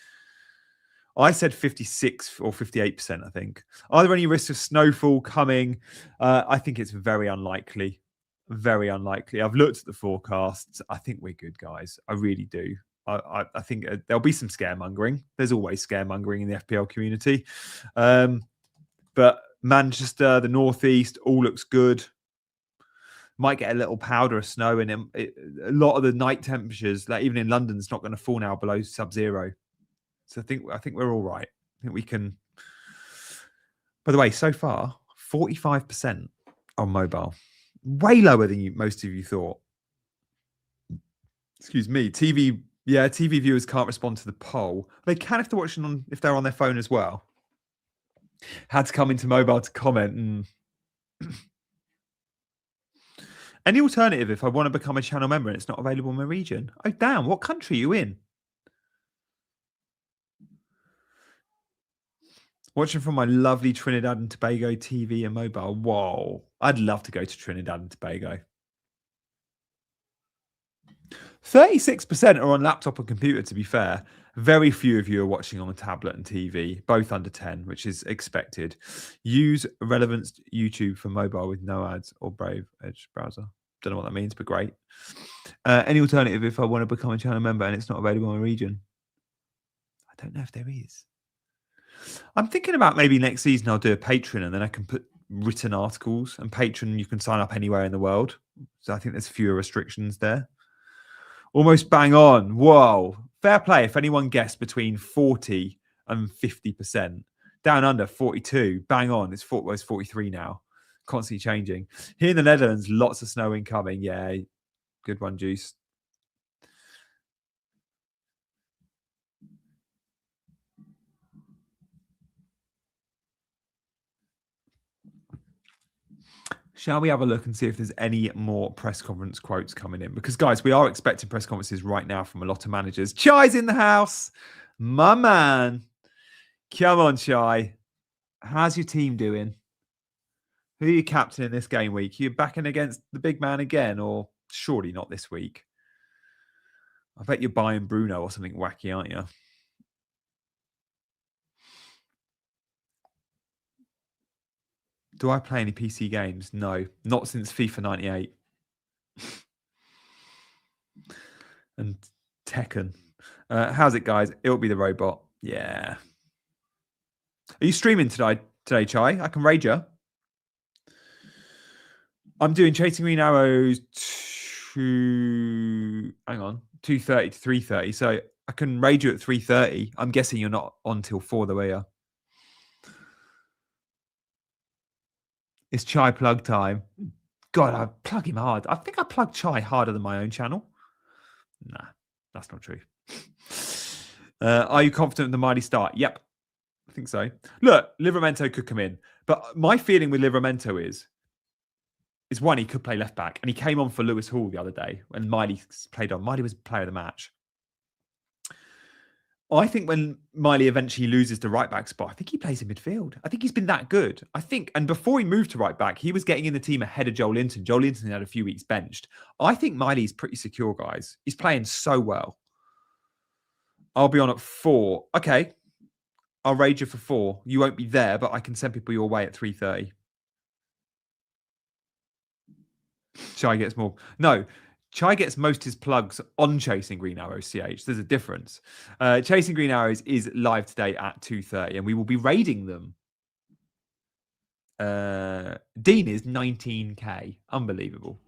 I said 56 or 58%, I think. Are there any risks of snowfall coming? I think it's very unlikely. Very unlikely. I've looked at the forecasts. I think we're good, guys. I really do. I think there'll be some scaremongering. There's always scaremongering in the FPL community. But Manchester, the Northeast, all looks good. Might get a little powder of snow, and a lot of the night temperatures, like even in London, it's not going to fall now below sub-zero. So I think we're all right. I think we can. By the way, so far, 45% on mobile. Way lower than most of you thought. Excuse me. TV viewers can't respond to the poll. They can if they're on their phone as well. Had to come into mobile to comment. Any alternative if I want to become a channel member and it's not available in my region? Oh, damn. What country are you in? Watching from my lovely Trinidad and Tobago TV and mobile. Whoa. I'd love to go to Trinidad and Tobago. 36% are on laptop and computer, to be fair. Very few of you are watching on a tablet and TV, both under 10, which is expected. Use relevant YouTube for mobile with no ads or Brave Edge browser. Don't know what that means, but great. Any alternative if I want to become a channel member and it's not available in my region? I don't know if there is. I'm thinking about maybe next season I'll do a Patreon and then I can put written articles. And Patreon, you can sign up anywhere in the world. So I think there's fewer restrictions there. Almost bang on. Whoa. Fair play if anyone guessed between 40 and 50%. Down under 42. Bang on. It's 43 now. Constantly changing. Here in the Netherlands, lots of snow incoming. Yeah. Good one, Juice. Shall we have a look and see if there's any more press conference quotes coming in? Because, guys, we are expecting press conferences right now from a lot of managers. Chai's in the house. My man. Come on, Chai. How's your team doing? Who are you captaining this game week? Are you backing against the big man again, or surely not this week? I bet you're buying Bruno or something wacky, aren't you? Do I play any PC games? No, not since FIFA 98. And Tekken. How's it, guys? It'll be the robot. Yeah. Are you streaming today, Chai? I can raid you. I'm doing Chasing Green Arrows 2:30 to 3:30. So I can raid you at 3:30. I'm guessing you're not on till 4 the way you. It's Chai plug time. God, I plug him hard. I think I plug Chai harder than my own channel. Nah, that's not true. Are you confident in the mighty start? Yep. I think so. Look, Livramento could come in. But my feeling with Livramento is one, he could play left back. And he came on for Lewis Hall the other day when Miley played on. Miley was player of the match. I think when Miley eventually loses the right back spot, I think he plays in midfield. I think he's been that good. I think, and before he moved to right back, he was getting in the team ahead of Joel Linton. Joel Linton had a few weeks benched. I think Miley's pretty secure, guys. He's playing so well. I'll be on at 4. Okay. I'll raid you for 4. You won't be there, but I can send people your way at 3:30. Chai gets more. No, Chai gets most his plugs on Chasing Green Arrows, CH. There's a difference. Chasing Green Arrows is live today at 2:30, and we will be raiding them. Dean is 19k. Unbelievable.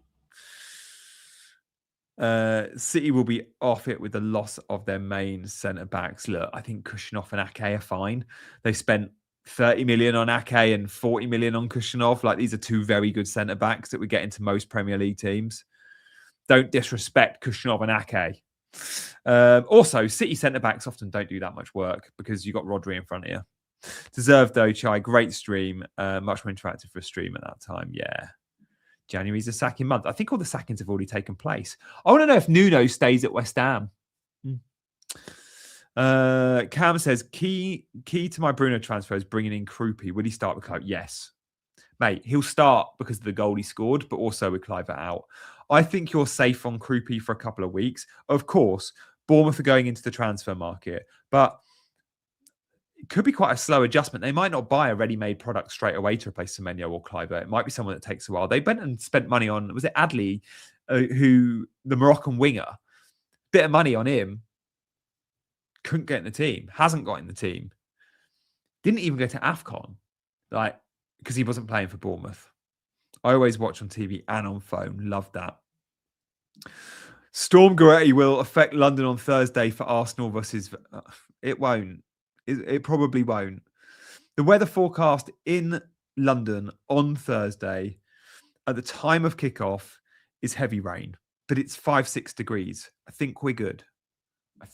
City will be off it with the loss of their main centre-backs. Look, I think Kushnoff and Ake are fine. They spent 30 million on Ake and 40 million on Kushnoff. Like, these are two very good centre-backs that we get into most Premier League teams. Don't disrespect Kushnoff and Ake. Also, City centre-backs often don't do that much work because you've got Rodri in front of you. Deserved though, Chai. Great stream. Much more interactive for a stream at that time. Yeah. January's a sacking month. I think all the sackings have already taken place. I want to know if Nuno stays at West Ham. Cam says, key to my Bruno transfer is bringing in Krupi. Will he start with Clive? Yes. Mate, he'll start because of the goal he scored, but also with Clive out. I think you're safe on Krupi for a couple of weeks. Of course, Bournemouth are going into the transfer market, but it could be quite a slow adjustment. They might not buy a ready-made product straight away to replace Semenyo or Kluivert. It might be someone that takes a while. They went and spent money on, was it Adli, who, the Moroccan winger, bit of money on him, couldn't get in the team, hasn't got in the team, didn't even go to AFCON, like, because he wasn't playing for Bournemouth. I always watch on TV and on phone. Love that. Storm Goretti will affect London on Thursday for Arsenal versus... It won't. It probably won't. The weather forecast in London on Thursday at the time of kickoff is heavy rain, but it's 5-6 degrees. I think we're good. I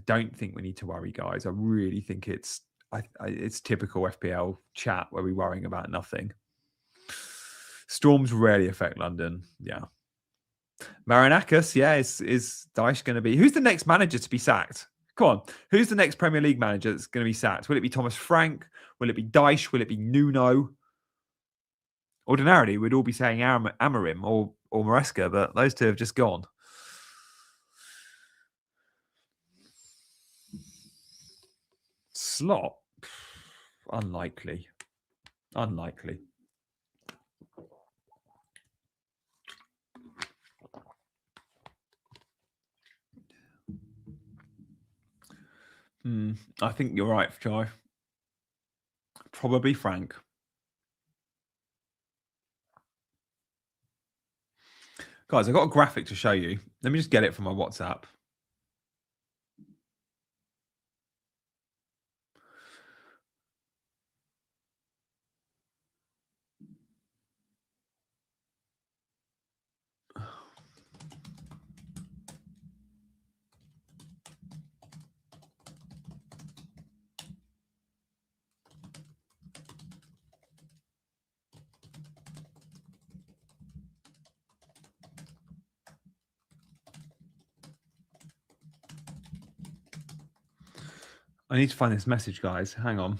don't think we need to worry, guys. I really think it's typical FPL chat where we're worrying about nothing. Storms rarely affect London. Yeah. Marinakis, yeah, is Dyche going to be... Who's the next manager to be sacked? Come on. Who's the next Premier League manager that's going to be sacked? Will it be Thomas Frank? Will it be Dyche? Will it be Nuno? Ordinarily, we'd all be saying Amorim or Maresca, but those two have just gone. Slot? Unlikely. I think you're right, Jai. Probably Frank. Guys, I've got a graphic to show you. Let me just get it from my WhatsApp. I need to find this message, guys. Hang on.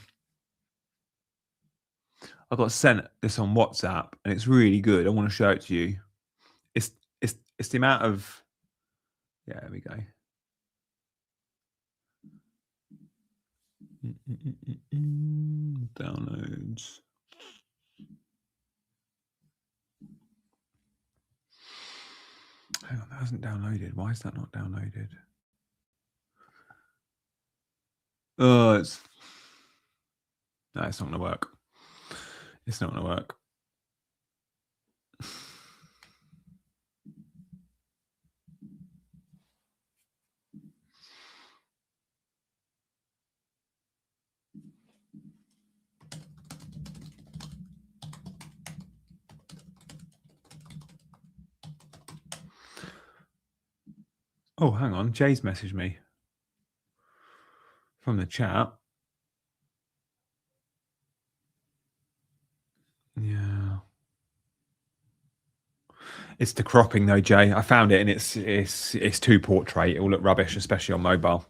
I got sent this on WhatsApp, and it's really good. I want to show it to you. It's the amount of... Yeah, there we go. Downloads. Hang on, that hasn't downloaded. Why is that not downloaded? No, it's not going to work. It's not going to work. Oh, hang on. Jay's messaged me from the chat. Yeah. It's the cropping though, Jay. I found it, and it's too portrait. It will look rubbish, especially on mobile.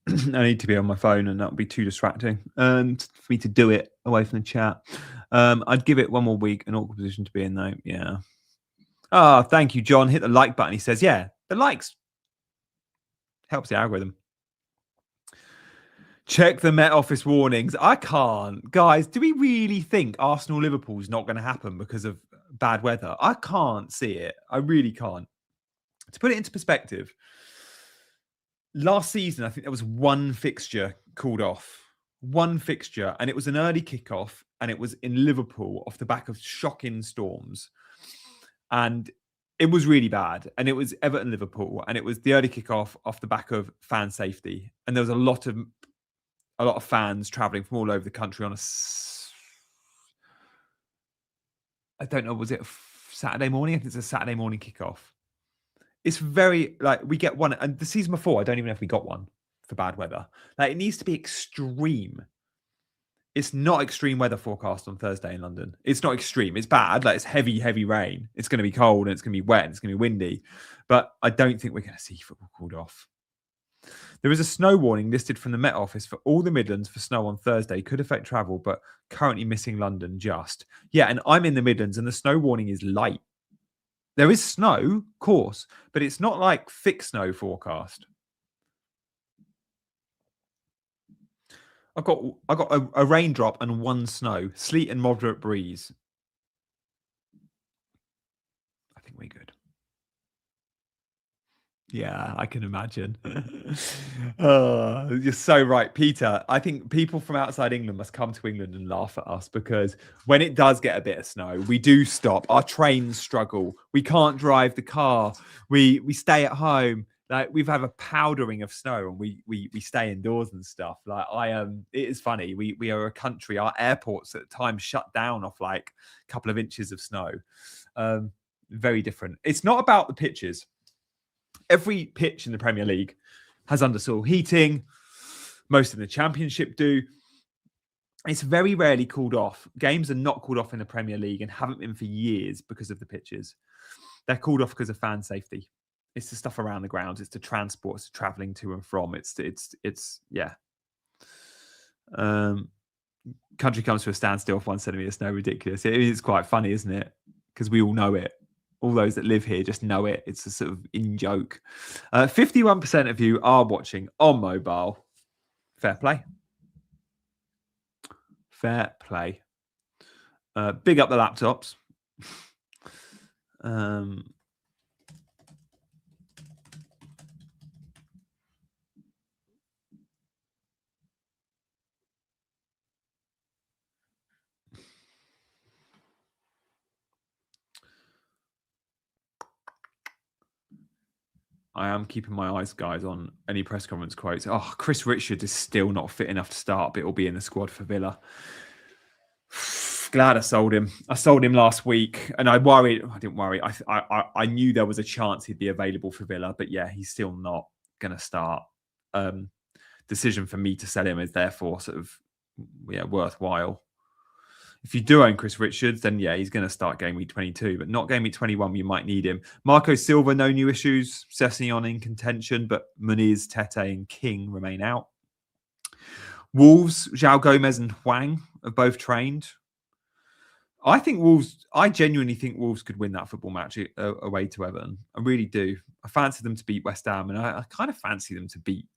I need to be on my phone, and that would be too distracting. And for me to do it away from the chat, I'd give it one more week. An awkward position to be in, though. Yeah. Oh, thank you, John. Hit the like button. He says, "Yeah, the likes helps the algorithm." Check the Met Office warnings. I can't, guys. Do we really think Arsenal Liverpool's not going to happen because of bad weather? I can't see it. I really can't. To put it into perspective, last season, I think there was one fixture called off. One fixture, and it was an early kickoff, and it was in Liverpool off the back of shocking storms. And it was really bad. And it was Everton Liverpool, and it was the early kickoff off the back of fan safety. And there was a lot of fans traveling from all over the country on I don't know, was it Saturday morning? I think it's a Saturday morning kickoff. It's very, like, we get one, and the season before, I don't even know if we got one for bad weather. Like, it needs to be extreme. It's not extreme weather forecast on Thursday in London. It's not extreme. It's bad. Like, it's heavy, heavy rain. It's going to be cold, and it's going to be wet, and it's going to be windy. But I don't think we're going to see football called off. There is a snow warning listed from the Met Office for all the Midlands for snow on Thursday. Could affect travel, but currently missing London just. Yeah, and I'm in the Midlands, and the snow warning is light. There is snow, of course, but it's not like thick snow forecast. I got a raindrop and one snow, sleet and moderate breeze. I think we're good. Yeah, I can imagine. Oh, you're so right, Peter. I think people from outside England must come to England and laugh at us, because when it does get a bit of snow, we do stop. Our trains struggle. We can't drive the car. We stay at home. Like, we've had a powdering of snow, and we stay indoors and stuff. Like, it is funny. We are a country. Our airports at the time shut down off like a couple of inches of snow. Very different. It's not about the pitches. Every pitch in the Premier League has undersoil heating. Most of the Championship do. It's very rarely called off. Games are not called off in the Premier League and haven't been for years because of the pitches. They're called off because of fan safety. It's the stuff around the grounds. It's the transport. It's the traveling to and from. It's yeah. Country comes to a standstill off 1 centimetre of snow. Ridiculous. It is quite funny, isn't it? Because we all know it. All those that live here just know it. It's a sort of in joke. 51% of you are watching on mobile. Fair play. Fair play. Big up the laptops. I am keeping my eyes, guys, on any press conference quotes. Oh, Chris Richards is still not fit enough to start, but it'll be in the squad for Villa. Glad I sold him. I sold him last week, and I didn't worry. I knew there was a chance he'd be available for Villa, but yeah, he's still not going to start. Decision for me to sell him is therefore sort of worthwhile. If you do own Chris Richards, then yeah, he's going to start game week 22, but not game week 21. You might need him. Marco Silva, no new issues. Sessegnon in contention, but Muniz, Tete, and King remain out. Wolves, João Gomez and Hwang are both trained. I genuinely think Wolves could win that football match away to Everton. I really do. I fancy them to beat West Ham, and I kind of fancy them to beat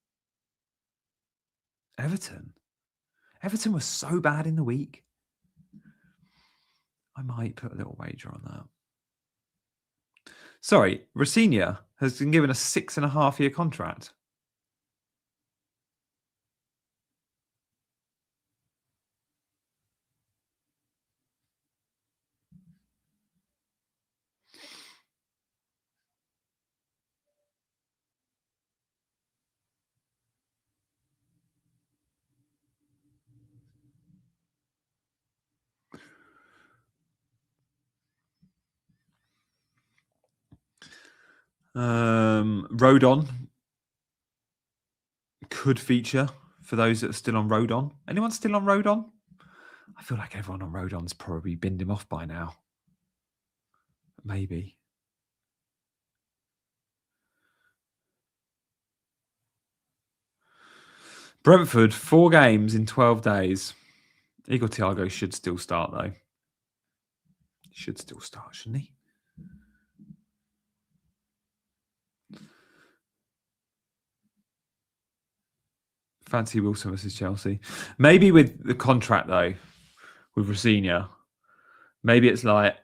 Everton. Everton was so bad in the week. I might put a little wager on that. Sorry, Rafinha has been given a 6.5-year contract. Rodon could feature for those that are still on Rodon. Anyone still on Rodon? I feel like everyone on Rodon's probably binned him off by now. Maybe. Brentford, 4 games in 12 days. Igor Thiago should still start, though. Should still start, shouldn't he? Fancy Wilson versus Chelsea. Maybe with the contract, though, with Rosina, maybe it's like,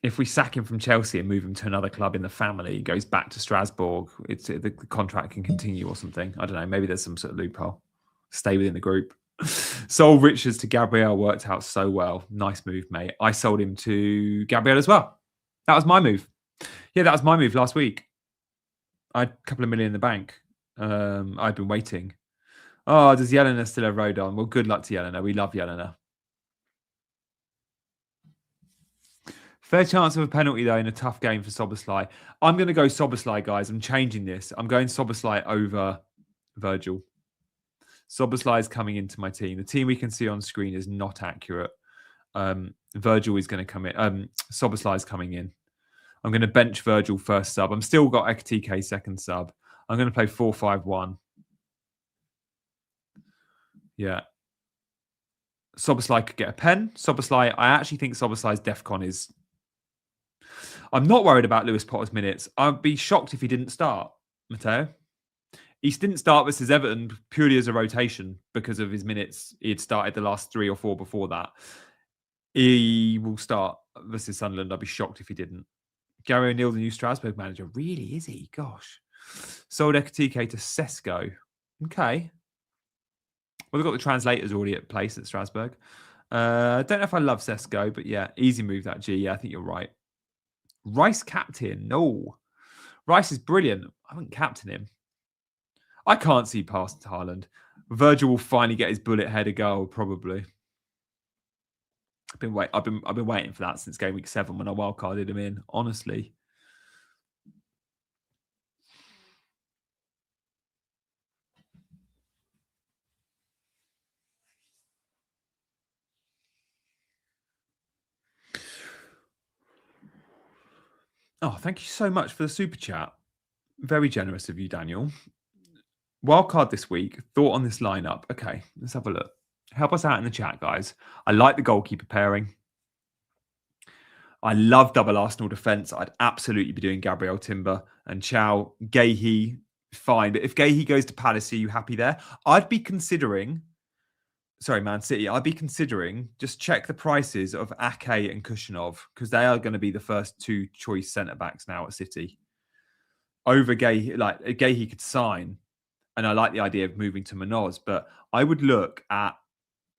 if we sack him from Chelsea and move him to another club in the family, he goes back to Strasbourg, the contract can continue or something. I don't know. Maybe there's some sort of loophole. Stay within the group. Sold Richards to Gabriel, worked out so well. Nice move, mate. I sold him to Gabriel as well. That was my move. Yeah, that was my move last week. I had a couple of million in the bank. I've been waiting. Oh, does Yelena still have Rodon? Well, good luck to Yelena. We love Yelena. Fair chance of a penalty, though, in a tough game for Soboslai. I'm going to go Soboslai, guys. I'm changing this. I'm going Soboslai over Virgil. Soboslai is coming into my team. The team we can see on screen is not accurate. Virgil is going to come in. Soboslai is coming in. I'm going to bench Virgil first sub. I'm still got Ekatike second sub. I'm going to play 4-5-1. Yeah. Soboslai could get a pen. Soboslai, I actually think Soboslai's DEFCON is... I'm not worried about Lewis Potter's minutes. I'd be shocked if he didn't start, Matteo. He didn't start versus Everton purely as a rotation because of his minutes. He had started the last 3 or 4 before that. He will start versus Sunderland. I'd be shocked if he didn't. Gary O'Neill, the new Strasbourg manager. Really, is he? Gosh. Sold Ekatike to Sesko. Okay. Well, they've got the translators already at place at Strasbourg. I don't know if I love Sesko, but yeah, easy move that, G. Yeah, I think you're right. Rice captain. No. Rice is brilliant. I wouldn't captain him. I can't see past Haaland. Virgil will finally get his bullet header goal, probably. I've been waiting for that since game week 7 when I wildcarded him in, honestly. Oh, thank you so much for the super chat. Very generous of you, Daniel. Wildcard this week. Thought on this lineup. Okay, let's have a look. Help us out in the chat, guys. I like the goalkeeper pairing. I love double Arsenal defence. I'd absolutely be doing Gabriel Timber and Chow. Gahey, fine. But if Gahey goes to Palace, are you happy there? I'd be considering... Sorry, Man City. I'd be considering just check the prices of Ake and Kushinov because they are going to be the first 2 choice centre-backs now at City. Over Gahey, like Gahey could sign. And I like the idea of moving to Manoz, but I would look at,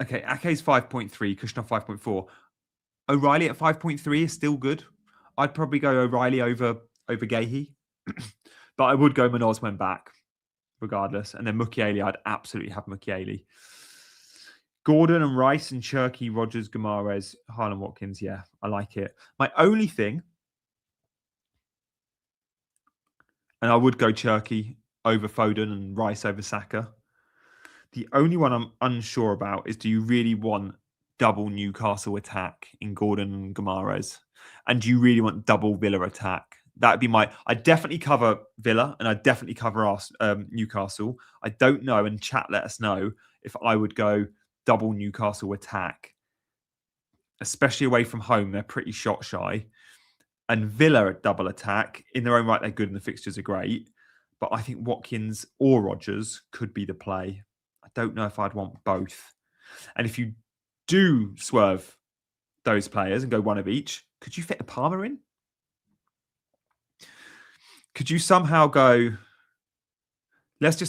okay, Ake's 5.3, Kushinov 5.4. O'Reilly at 5.3 is still good. I'd probably go O'Reilly over Gahey. But I would go Manoz when back, regardless. And then Mukiele, I'd absolutely have Mukiele. Gordon and Rice and Cherky, Rogers, Guimaraes, Haaland, Watkins. Yeah, I like it. My only thing, and I would go Cherky over Foden and Rice over Saka. The only one I'm unsure about is, do you really want double Newcastle attack in Gordon and Guimaraes? And do you really want double Villa attack? That'd be I'd definitely cover Villa and I'd definitely cover Newcastle. I don't know, and chat let us know if I would go double Newcastle attack, especially away from home. They're pretty shot shy. And Villa at double attack, in their own right, they're good and the fixtures are great. But I think Watkins or Rogers could be the play. I don't know if I'd want both. And if you do swerve those players and go one of each, could you fit a Palmer in? Could you somehow go, let's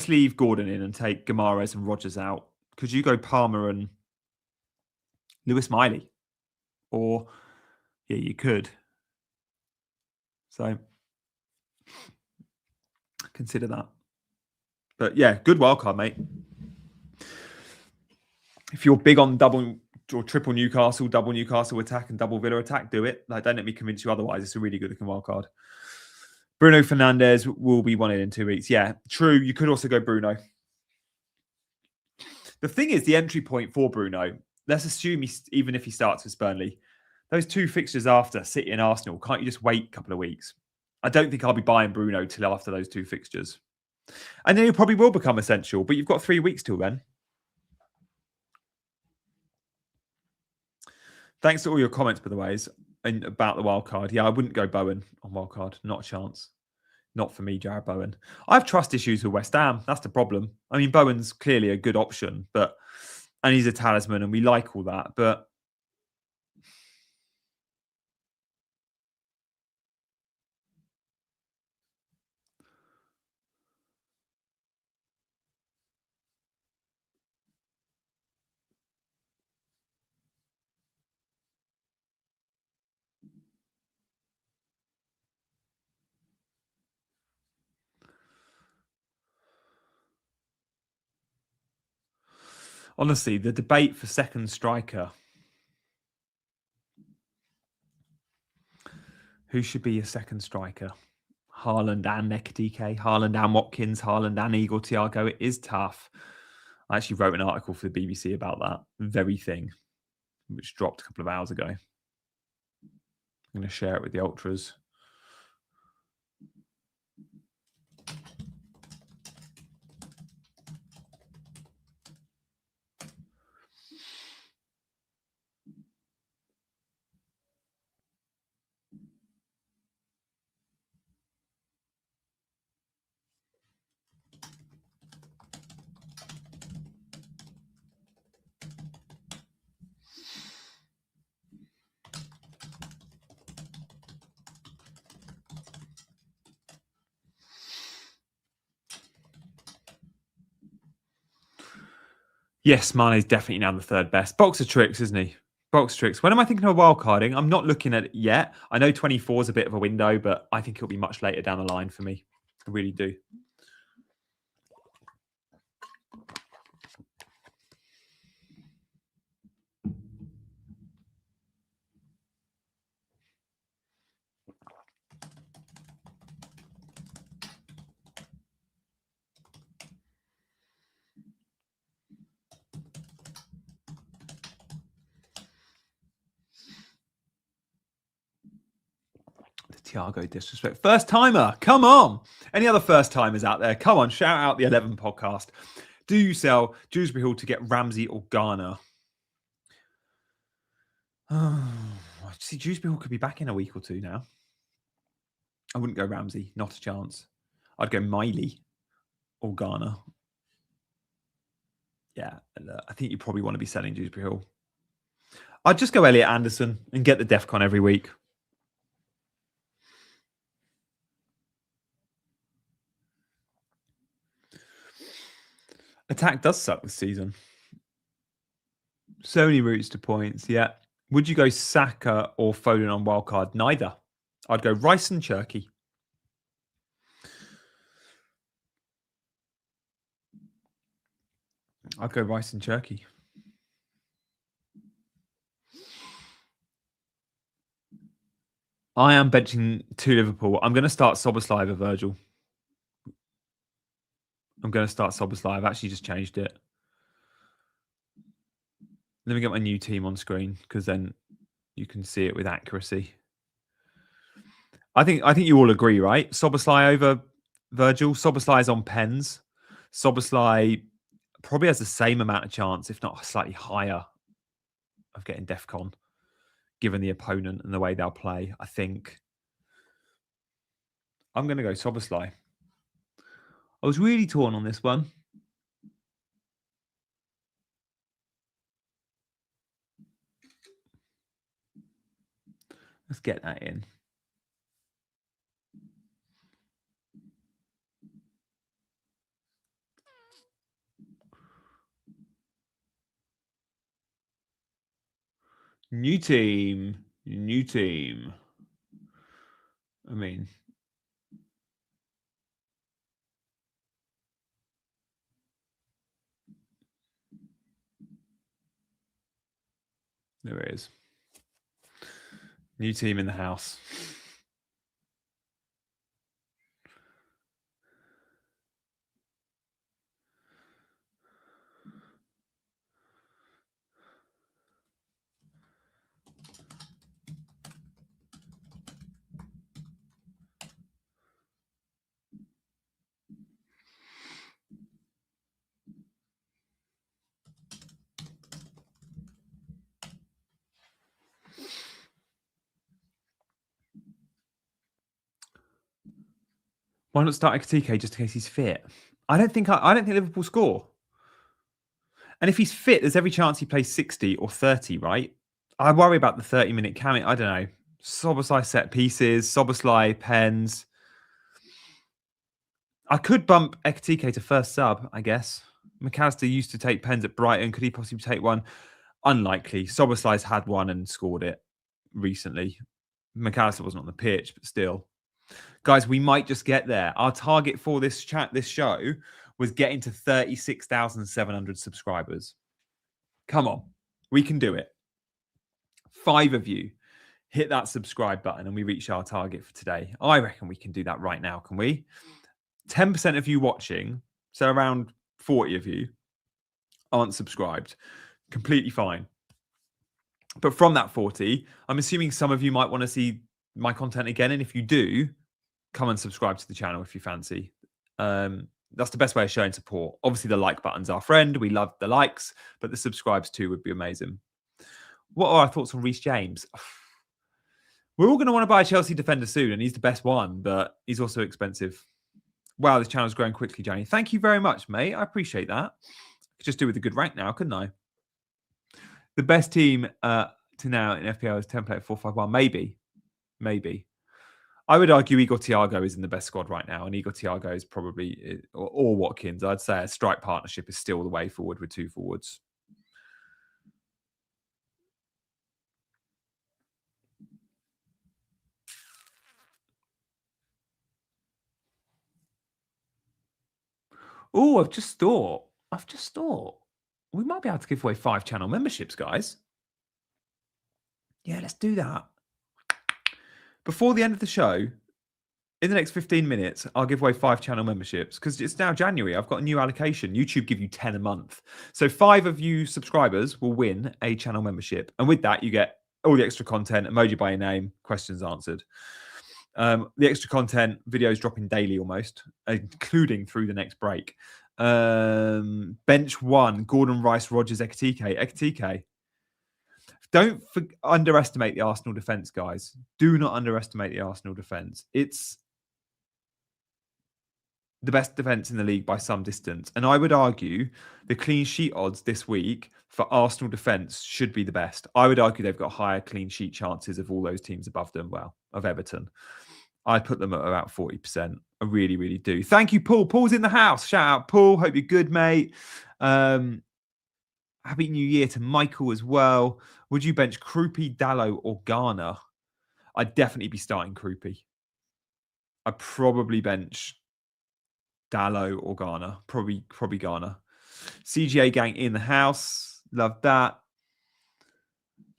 leave Gordon in and take Guimaraes and Rogers out. Could you go Palmer and Lewis Miley? Or, yeah, you could. So, consider that. But yeah, good wildcard, mate. If you're big on double or triple Newcastle, double Newcastle attack and double Villa attack, do it. Like, don't let me convince you otherwise. It's a really good looking wildcard. Bruno Fernandes will be wanted in 2 weeks. Yeah, true. You could also go Bruno. The thing is, the entry point for Bruno let's assume even if he starts with Burnley, those 2 fixtures after City and Arsenal, can't you just wait a couple of weeks? I don't think I'll be buying Bruno till after those 2 fixtures. And then he probably will become essential, but you've got 3 weeks till then. Thanks to all your comments, by the way, and about the wild card. Yeah, I wouldn't go Bowen on wild card. Not a chance. Not for me, Jared Bowen. I have trust issues with West Ham. That's the problem. I mean, Bowen's clearly a good option, and he's a talisman, and we like all that. But honestly, the debate for second striker, who should be your second striker? Haaland and Ekitike, Haaland and Watkins, Haaland and Igor Thiago. It is tough. I actually wrote an article for the BBC about that very thing, which dropped a couple of hours ago. I'm going to share it with the Ultras. Yes, Mane's definitely now the third best. Box of tricks, isn't he? Box of tricks. When am I thinking of wild carding? I'm not looking at it yet. I know 24 is a bit of a window, but I think it'll be much later down the line for me. I really do. Thiago disrespect. First timer, come on. Any other first timers out there? Come on, shout out the 11 podcast. Do you sell Dewsbury Hall to get Ramsey or Garner? See, Dewsbury Hall could be back in a week or two now. I wouldn't go Ramsey, not a chance. I'd go Miley or Garner. Yeah, I think you probably want to be selling Dewsbury Hall. I'd just go Elliot Anderson and get the DEFCON every week. Attack does suck this season. So many routes to points, yeah. Would you go Saka or Foden on wildcard? Neither. I'd go Rice and Cherky. I'd go Rice and Cherky. I am benching 2 Liverpool. I'm going to start Szoboszlai over Virgil. I've actually just changed it. Let me get my new team on screen because then you can see it with accuracy. I think you all agree, right? Szoboszlai over Virgil. Szoboszlai is on pens. Szoboszlai probably has the same amount of chance, if not slightly higher, of getting DEFCON, given the opponent and the way they'll play. I think I'm going to go Szoboszlai. I was really torn on this one. Let's get that in. New team. I mean, there it is. New team in the house. Why not start Ekitike just in case he's fit? I don't think Liverpool score. And if he's fit, there's every chance he plays 60 or 30, right? I worry about the 30-minute count. I don't know. Soboslai set pieces, Soboslai pens. I could bump Ekitike to first sub, I guess. McAllister used to take pens at Brighton. Could he possibly take one? Unlikely. Soboslai's had one and scored it recently. McAllister wasn't on the pitch, but still. Guys, we might just get there. Our target for this show was getting to 36,700 subscribers. Come on. We can do it. 5 of you hit that subscribe button and we reach our target for today. I reckon we can do that right now, can we? 10% of you watching, so around 40 of you, aren't subscribed. Completely fine. But from that 40, I'm assuming some of you might want to see my content again. And if you do, come and subscribe to the channel if you fancy. That's the best way of showing support. Obviously, the like button's our friend. We love the likes, but the subscribes too would be amazing. What are our thoughts on Reece James? We're all going to want to buy a Chelsea defender soon, and he's the best one, but he's also expensive. Wow, this channel's growing quickly, Johnny. Thank you very much, mate. I appreciate that. I could just do with a good rank now, couldn't I? The best team to now in FPL is template 4-5-1. Maybe. I would argue Igor Thiago is in the best squad right now, and Igor Thiago is probably, or Watkins. I'd say a strike partnership is still the way forward with 2 forwards. Oh, I've just thought we might be able to give away 5 channel memberships, guys. Yeah, let's do that. Before the end of the show, in the next 15 minutes, I'll give away 5 channel memberships because it's now January. I've got a new allocation. YouTube give you 10 a month. So 5 of you subscribers will win a channel membership. And with that, you get all the extra content, emoji by your name, questions answered. The extra content, videos dropping daily almost, including through the next break. Bench 1, Gordon Rice, Rogers, Ekitike. Don't underestimate the Arsenal defence, guys. Do not underestimate the Arsenal defence. It's the best defence in the league by some distance. And I would argue the clean sheet odds this week for Arsenal defence should be the best. I would argue they've got higher clean sheet chances of all those teams above them, of Everton. I'd put them at about 40%. I really, really do. Thank you, Paul. Paul's in the house. Shout out, Paul. Hope you're good, mate. Happy New Year to Michael as well. Would you bench Krupi, Dallo, or Garner? I'd definitely be starting Krupi. I'd probably bench Dallo or Garner. Probably Garner. CGA gang in the house. Love that.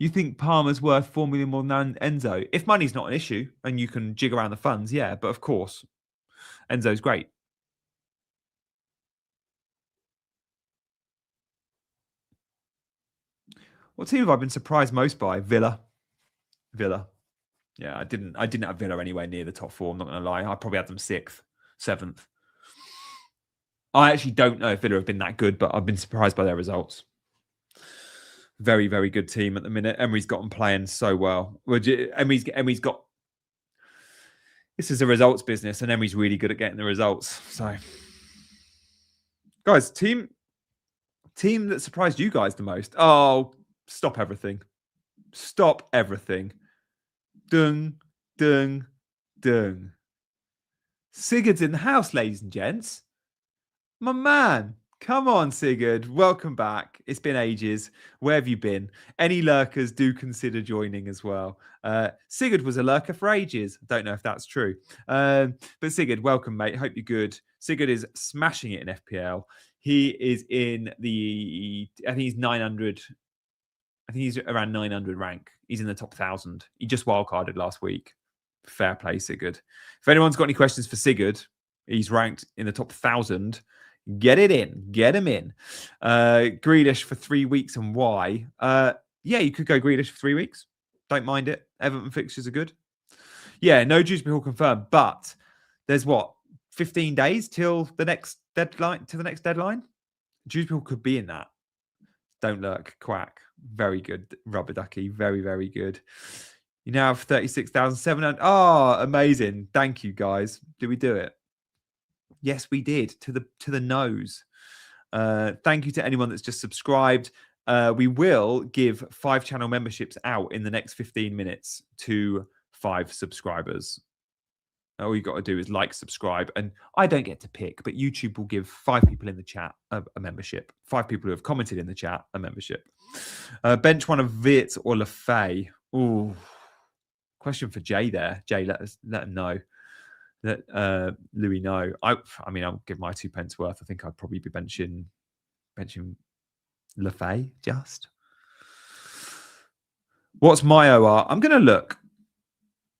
You think Palmer's worth 4 million more than Enzo? If money's not an issue and you can jig around the funds, yeah. But of course, Enzo's great. What team have I been surprised most by? Villa. Yeah, I didn't have Villa anywhere near the top 4. I'm not going to lie. I probably had them 6th, 7th. I actually don't know if Villa have been that good, but I've been surprised by their results. Very, very good team at the minute. Emery's got them playing so well. Emery's got... This is a results business, and Emery's really good at getting the results. So, guys, team that surprised you guys the most. Oh, stop everything. Stop everything. Dung, dung, dung. Sigurd's in the house, ladies and gents. My man. Come on, Sigurd. Welcome back. It's been ages. Where have you been? Any lurkers do consider joining as well. Sigurd was a lurker for ages. I don't know if that's true. But Sigurd, welcome, mate. Hope you're good. Sigurd is smashing it in FPL. He is in I think he's 900. I think he's around 900 rank. He's in the top 1,000. He just wildcarded last week. Fair play, Sigurd. If anyone's got any questions for Sigurd, he's ranked in the top 1,000. Get it in. Get him in. Grealish for 3 weeks and why? Yeah, you could go Grealish for 3 weeks. Don't mind it. Everton fixtures are good. Yeah, no Dewsbury Hall confirmed, but there's 15 days till the next deadline. Dewsbury Hall could be in that. Don't lurk. Quack. Very good, Rubber Ducky. Very, very good. You now have 36,700. Oh, amazing. Thank you, guys. Did we do it? Yes, we did, to the nose. Thank you to anyone that's just subscribed. We will give 5 channel memberships out in the next 15 minutes to 5 subscribers. All you got to do is like, subscribe, and I don't get to pick, but YouTube will give 5 people in the chat a membership. 5 people who have commented in the chat a membership. Bench one of Vit or Lefay. Ooh, question for Jay there. Jay, let him know. Let Louis know. I mean, I'll give my 2 pence worth. I think I'd probably be benching Lefay just. What's my OR? I'm gonna look.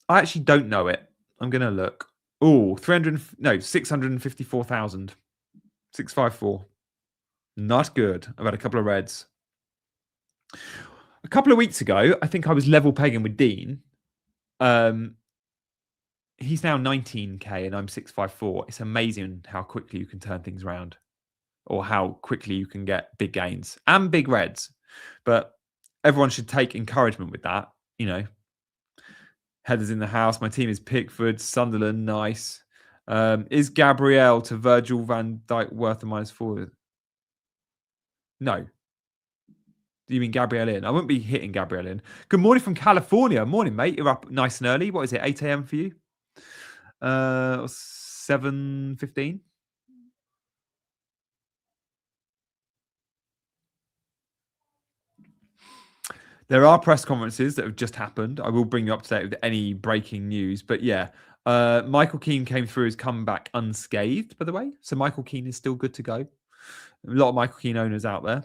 I actually don't know it. I'm gonna look. Oh, 654,000. 654. Not good. I've had a couple of reds. A couple of weeks ago, I think I was level pegging with Dean. He's now 19k and I'm 654. It's amazing how quickly you can turn things around, or how quickly you can get big gains and big reds. But everyone should take encouragement with that. You know, headers in the house. My team is Pickford, Sunderland. Nice. Is Gabriel to Virgil van Dijk worth a -4? No. Do you mean Gabriel in? I wouldn't be hitting Gabriel in. Good morning from California. Morning, mate. You're up nice and early. What is it, 8 a.m. for you? 7:15? There are press conferences that have just happened. I will bring you up to date with any breaking news. But yeah, Michael Keane came through his comeback unscathed, by the way. So Michael Keane is still good to go. A lot of Michael Keane owners out there.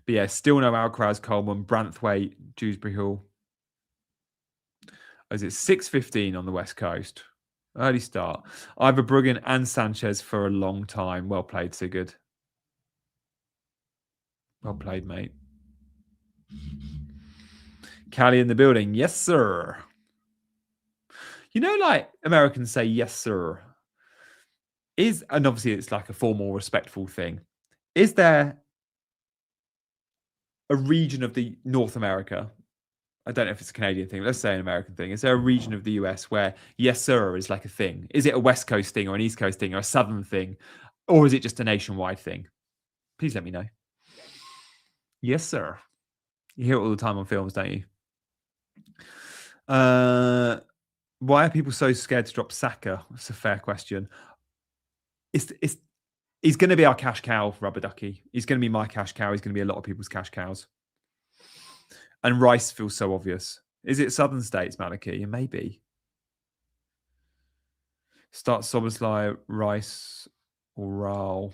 But yeah, still no Alcaraz, Coleman, Branthwaite, Dewsbury Hall. Is it 6:15 on the West Coast? Early start. Either Bruggen and Sanchez for a long time. Well played, Sigurd. Well played, mate. Callie in the building. Yes, sir. You know, like Americans say, yes, sir. And obviously it's like a formal, respectful thing. Is there a region of the North America? I don't know if it's a Canadian thing. Let's say an American thing. Is there a region of the US where yes, sir is like a thing? Is it a West Coast thing or an East Coast thing or a Southern thing? Or is it just a nationwide thing? Please let me know. Yes, sir. You hear it all the time on films, don't you? Why are people so scared to drop Saka? It's a fair question. He's going to be our cash cow, Rubber Ducky. He's going to be my cash cow. He's going to be a lot of people's cash cows. And Rice feels so obvious. Is it Southern States, Maliki? Maybe. Start Soboslai, Rice, or Raul.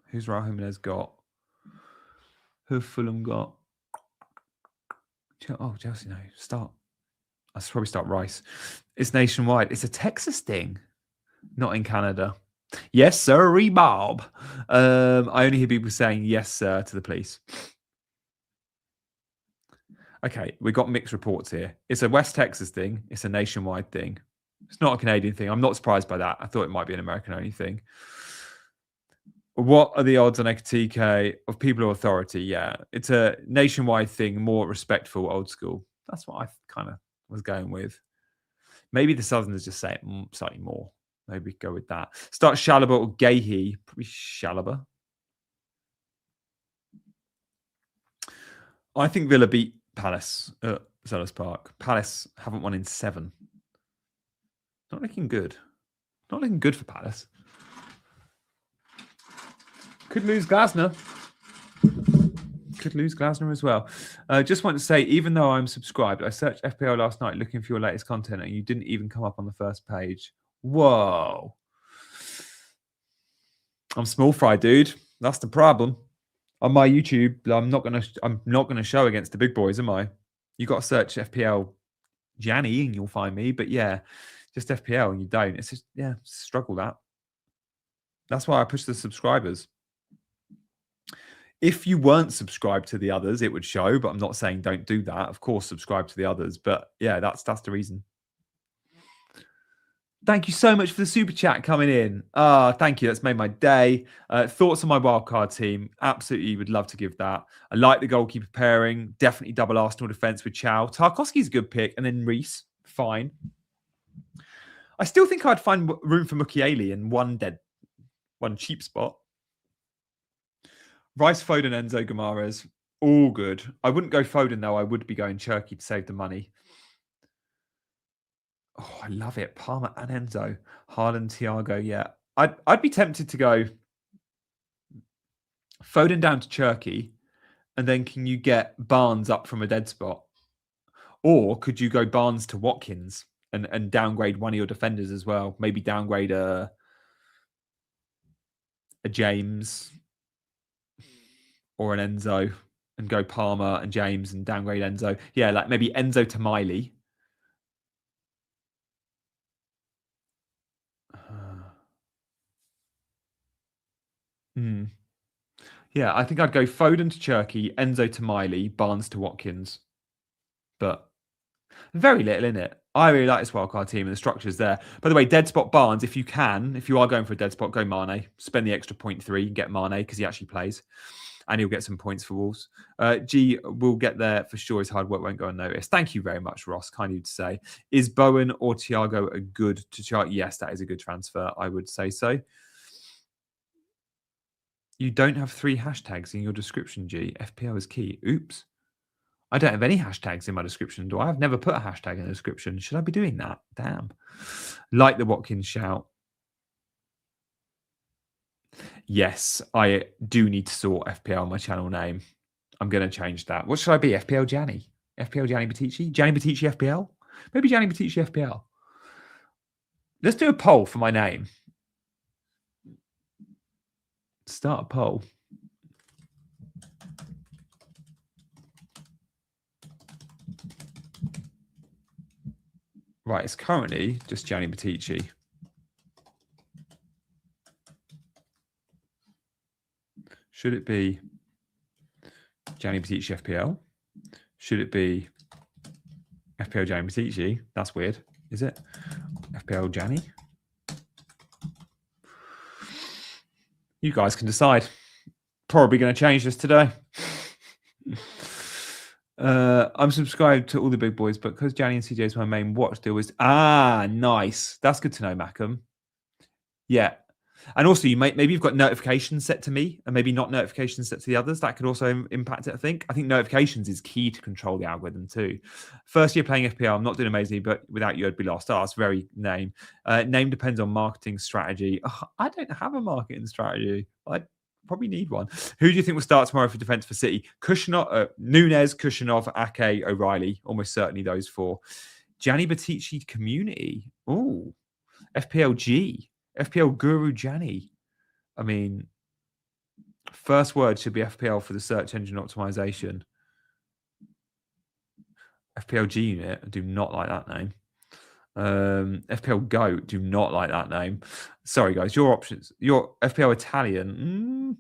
Who's Raul Jimenez got? Who have Fulham got? Oh, Chelsea, no. Start. I should probably start Rice. It's nationwide. It's a Texas thing, not in Canada. Yes, sir, Bob. I only hear people saying yes, sir, to the police. Okay, we got mixed reports here. It's a West Texas thing. It's a nationwide thing. It's not a Canadian thing. I'm not surprised by that. I thought it might be an American-only thing. What are the odds on Ekatike of people of authority? Yeah, it's a nationwide thing, more respectful, old school. That's what I kind of was going with. Maybe the Southerners just say it slightly more. Maybe go with that. Start Chalobah or Gahey. Probably Chalobah. I think Villa beat Palace at Selhurst Park. Palace haven't won in 7. Not looking good. Not looking good for Palace. Could lose Glasner. Could lose Glasner as well. Just want to say, even though I'm subscribed, I searched FPL last night looking for your latest content and you didn't even come up on the first page. Whoa. I'm small fry, dude. That's the problem. On my YouTube, I'm not gonna show against the big boys, am I? You got to search FPL Janny and you'll find me. But yeah, just FPL and you don't. It's just struggle that. That's why I push the subscribers. If you weren't subscribed to the others, it would show. But I'm not saying don't do that. Of course, subscribe to the others. But yeah, that's the reason. Thank you so much for the super chat coming in. Thank you. That's made my day. Thoughts on my wildcard team? Absolutely would love to give that. I like the goalkeeper pairing. Definitely double Arsenal defence with Chow. Tarkowski's a good pick. And then Reece. fine. I still think I'd find room for Mukiele in one cheap spot. Rice, Foden, Enzo, Guimaraes, all good. I wouldn't go Foden though. I would be going Cherky to save the money. Oh, I love it. Palmer and Enzo, Haaland, Thiago. Yeah, I'd be tempted to go Foden down to Cherky, and then can you get Barnes up from a dead spot, or could you go Barnes to Watkins and downgrade one of your defenders as well? Maybe downgrade a James or an Enzo and go Palmer and James and downgrade Enzo. Yeah, like maybe Enzo to Miley. Yeah, I think I'd go Foden to Cherky, Enzo to Miley, Barnes to Watkins. But very little in it. I really like this wildcard team and the structure's there. By the way, dead spot Barnes, if you are going for a dead spot, go Mane. Spend the extra 0.3 and get Mane because he actually plays. And he'll get some points for Wolves. G will get there for sure. His hard work won't go unnoticed. Thank you very much, Ross. Kind of you to say. Is Bowen or Thiago a good to chart? Yes, that is a good transfer. I would say so. You don't have 3 hashtags in your description, G. FPL is key. Oops. I don't have any hashtags in my description, do I? I've never put a hashtag in the description. Should I be doing that? Damn. Like the Watkins shout. Yes, I do need to sort FPL my channel name. I'm going to change that. What should I be? FPL Gianni? FPL Gianni Batici? Gianni Batici FPL? Maybe Gianni Batici FPL. Let's do a poll for my name. Start a poll. Right, it's currently just Gianni Batici. Should it be Gianni Batici FPL? Should it be FPL Gianni Batici? That's weird, is it? FPL Gianni? You guys can decide. Probably going to change this today. I'm subscribed to all the big boys, but because Gianni and CJ is my main watch deal is nice. That's good to know, Mackham. Yeah. And also, maybe you've got notifications set to me and maybe not notifications set to the others. That could also impact it, I think. I think notifications is key to control the algorithm too. First year playing FPL, I'm not doing amazingly, but without you, I'd be lost. That's very name. Name depends on marketing strategy. Oh, I don't have a marketing strategy. I probably need one. Who do you think will start tomorrow for defense for City? Nunez, Kushanov, Ake, O'Reilly. Almost certainly those 4. Gianni Batici community. Oh, FPLG. FPL Guru Gianni. I mean, first word should be FPL for the search engine optimization. FPLG unit. I do not like that name. FPL Goat. Do not like that name. Sorry, guys. Your options. Your FPL Italian.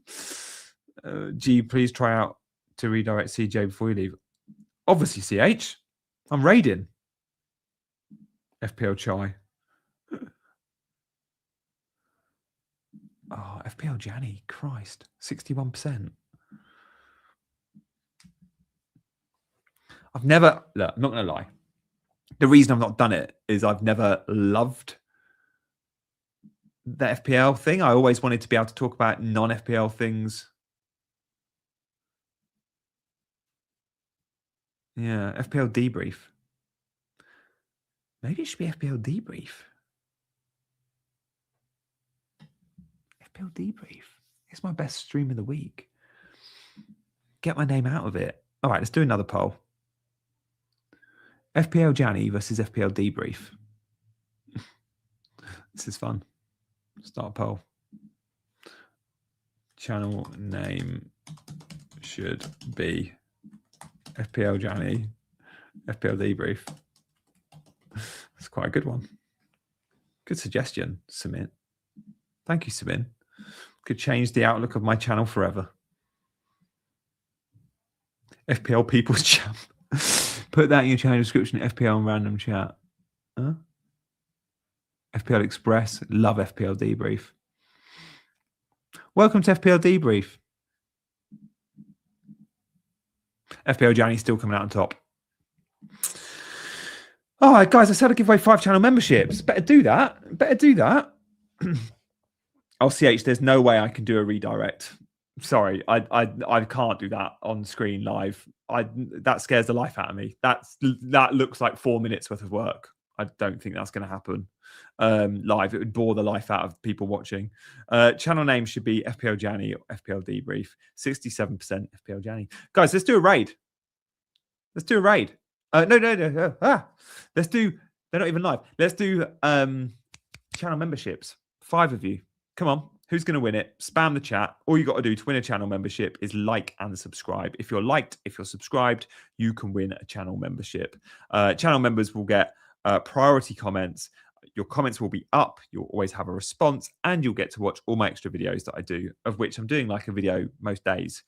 G, please try out to redirect CJ before you leave. Obviously, CH. I'm raiding. FPL Chai. Oh, FPL Gianni. Christ. 61%. I've never... Look, I'm not going to lie. The reason I've not done it is I've never loved the FPL thing. I always wanted to be able to talk about non-FPL things. Yeah, FPL debrief. Maybe it should be FPL debrief. FPL debrief. It's my best stream of the week. Get my name out of it. All right, let's do another poll. FPL Gianni versus FPL debrief. This is fun. Start a poll. Channel name should be FPL Gianni, FPL debrief. That's quite a good one. Good suggestion, Samin. Thank you, Samin. Could change the outlook of my channel forever. FPL People's Champ. Put that in your channel description. FPL and random chat. Huh? FPL Express. Love FPL debrief. Welcome to FPL debrief. FPL Gianni still coming out on top. All right, guys, I said I'd give away 5 channel memberships. Better do that. Better do that. LCH, there's no way I can do a redirect. Sorry, I can't do that on screen live. That scares the life out of me. That looks like 4 minutes worth of work. I don't think that's going to happen live. It would bore the life out of people watching. Channel name should be FPL Janny or FPL Debrief. 67% FPL Janny. Guys, let's do a raid. Let's do a raid. No. Let's do. They're not even live. Let's do channel memberships. 5 of you. Come on. Who's going to win it? Spam the chat. All you got to do to win a channel membership is like and subscribe. If you're liked, if you're subscribed, you can win a channel membership. Channel members will get priority comments. Your comments will be up. You'll always have a response, and you'll get to watch all my extra videos that I do, of which I'm doing like a video most days.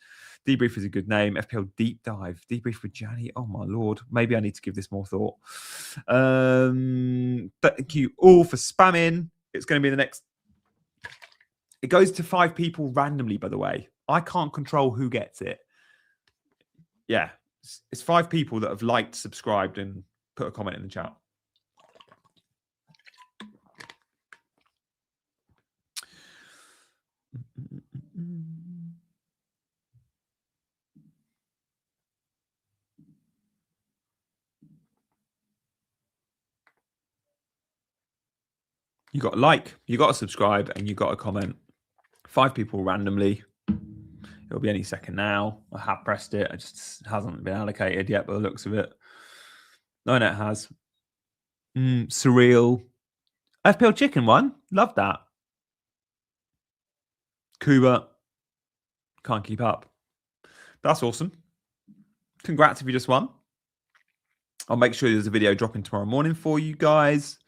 Debrief is a good name. FPL Deep Dive. Debrief with Janny. Oh, my Lord. Maybe I need to give this more thought. Thank you all for spamming. It's going to be the next. It goes to 5 people randomly, by the way. I can't control who gets it. Yeah. It's 5 people that have liked, subscribed, and put a comment in the chat. You got a like, you got to subscribe, and you got a comment. 5 people randomly. It'll be any second now. I have pressed it. It just hasn't been allocated yet by the looks of it. No, it has. Surreal. FPL Chicken one. Love that. Kuba. Can't keep up. That's awesome. Congrats if you just won. I'll make sure there's a video dropping tomorrow morning for you guys.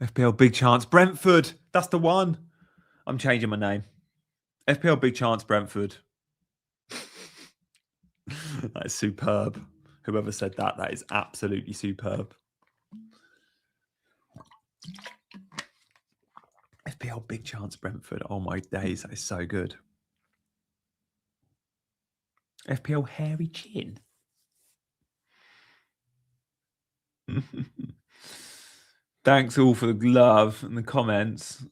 FPL Big Chance Brentford. That's the one. I'm changing my name. FPL Big Chance Brentford. That is superb. Whoever said that, that is absolutely superb. FPL Big Chance Brentford. Oh my days, that is so good. FPL Hairy Chin. Thanks all for the love and the comments.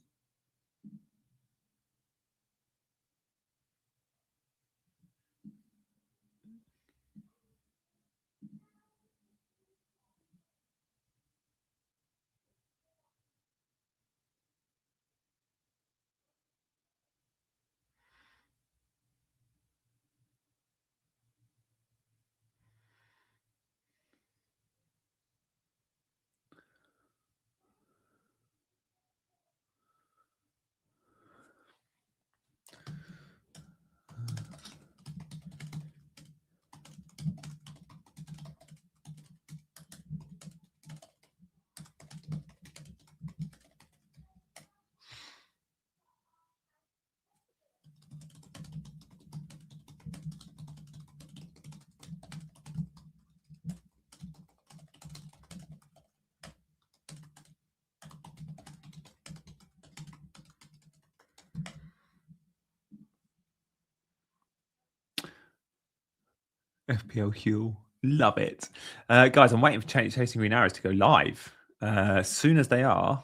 FPL Huel. Love it. Guys, I'm waiting for Chasing Green Arrows to go live. As soon as they are,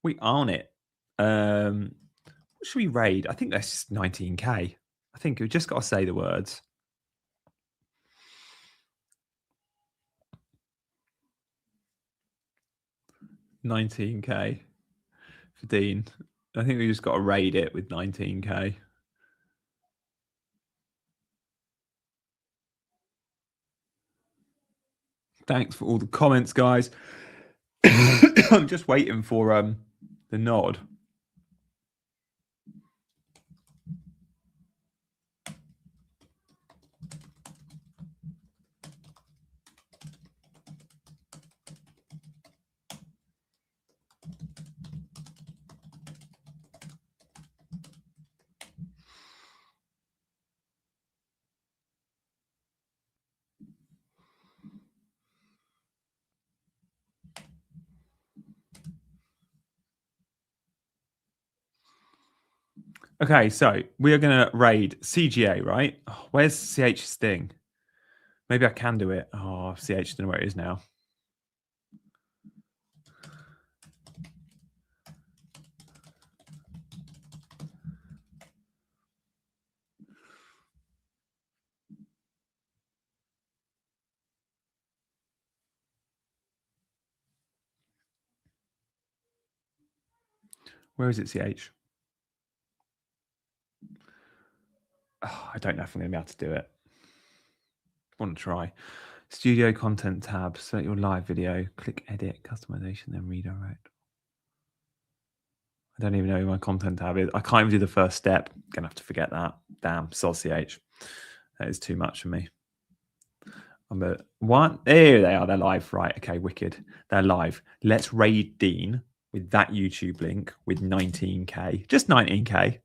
we on it. What should we raid? I think that's 19k. I think we've just got to say the words. $19k for Dean. I think we just got to raid it with 19k. Thanks for all the comments, guys. I'm just waiting for the nod. Okay, so we are going to raid CGA, right? Oh, where's CH's thing? Maybe I can do it. Oh, CH, don't know where it is now. Where is it, CH? Oh, I don't know if I'm going to be able to do it. I want to try. Studio content tab, select your live video, click edit, customization, then redirect. I don't even know who my content tab is. I can't even do the first step. Gonna have to forget that. Damn, CH. That is too much for me. I'm a what? There they are. They're live. Right. Okay. Wicked. They're live. Let's raid Dean with that YouTube link with 19K. Just 19K.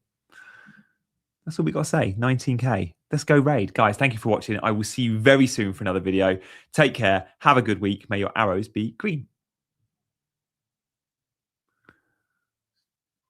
That's all we got to say. 19K. Let's go raid. Guys, thank you for watching. I will see you very soon for another video. Take care. Have a good week. May your arrows be green.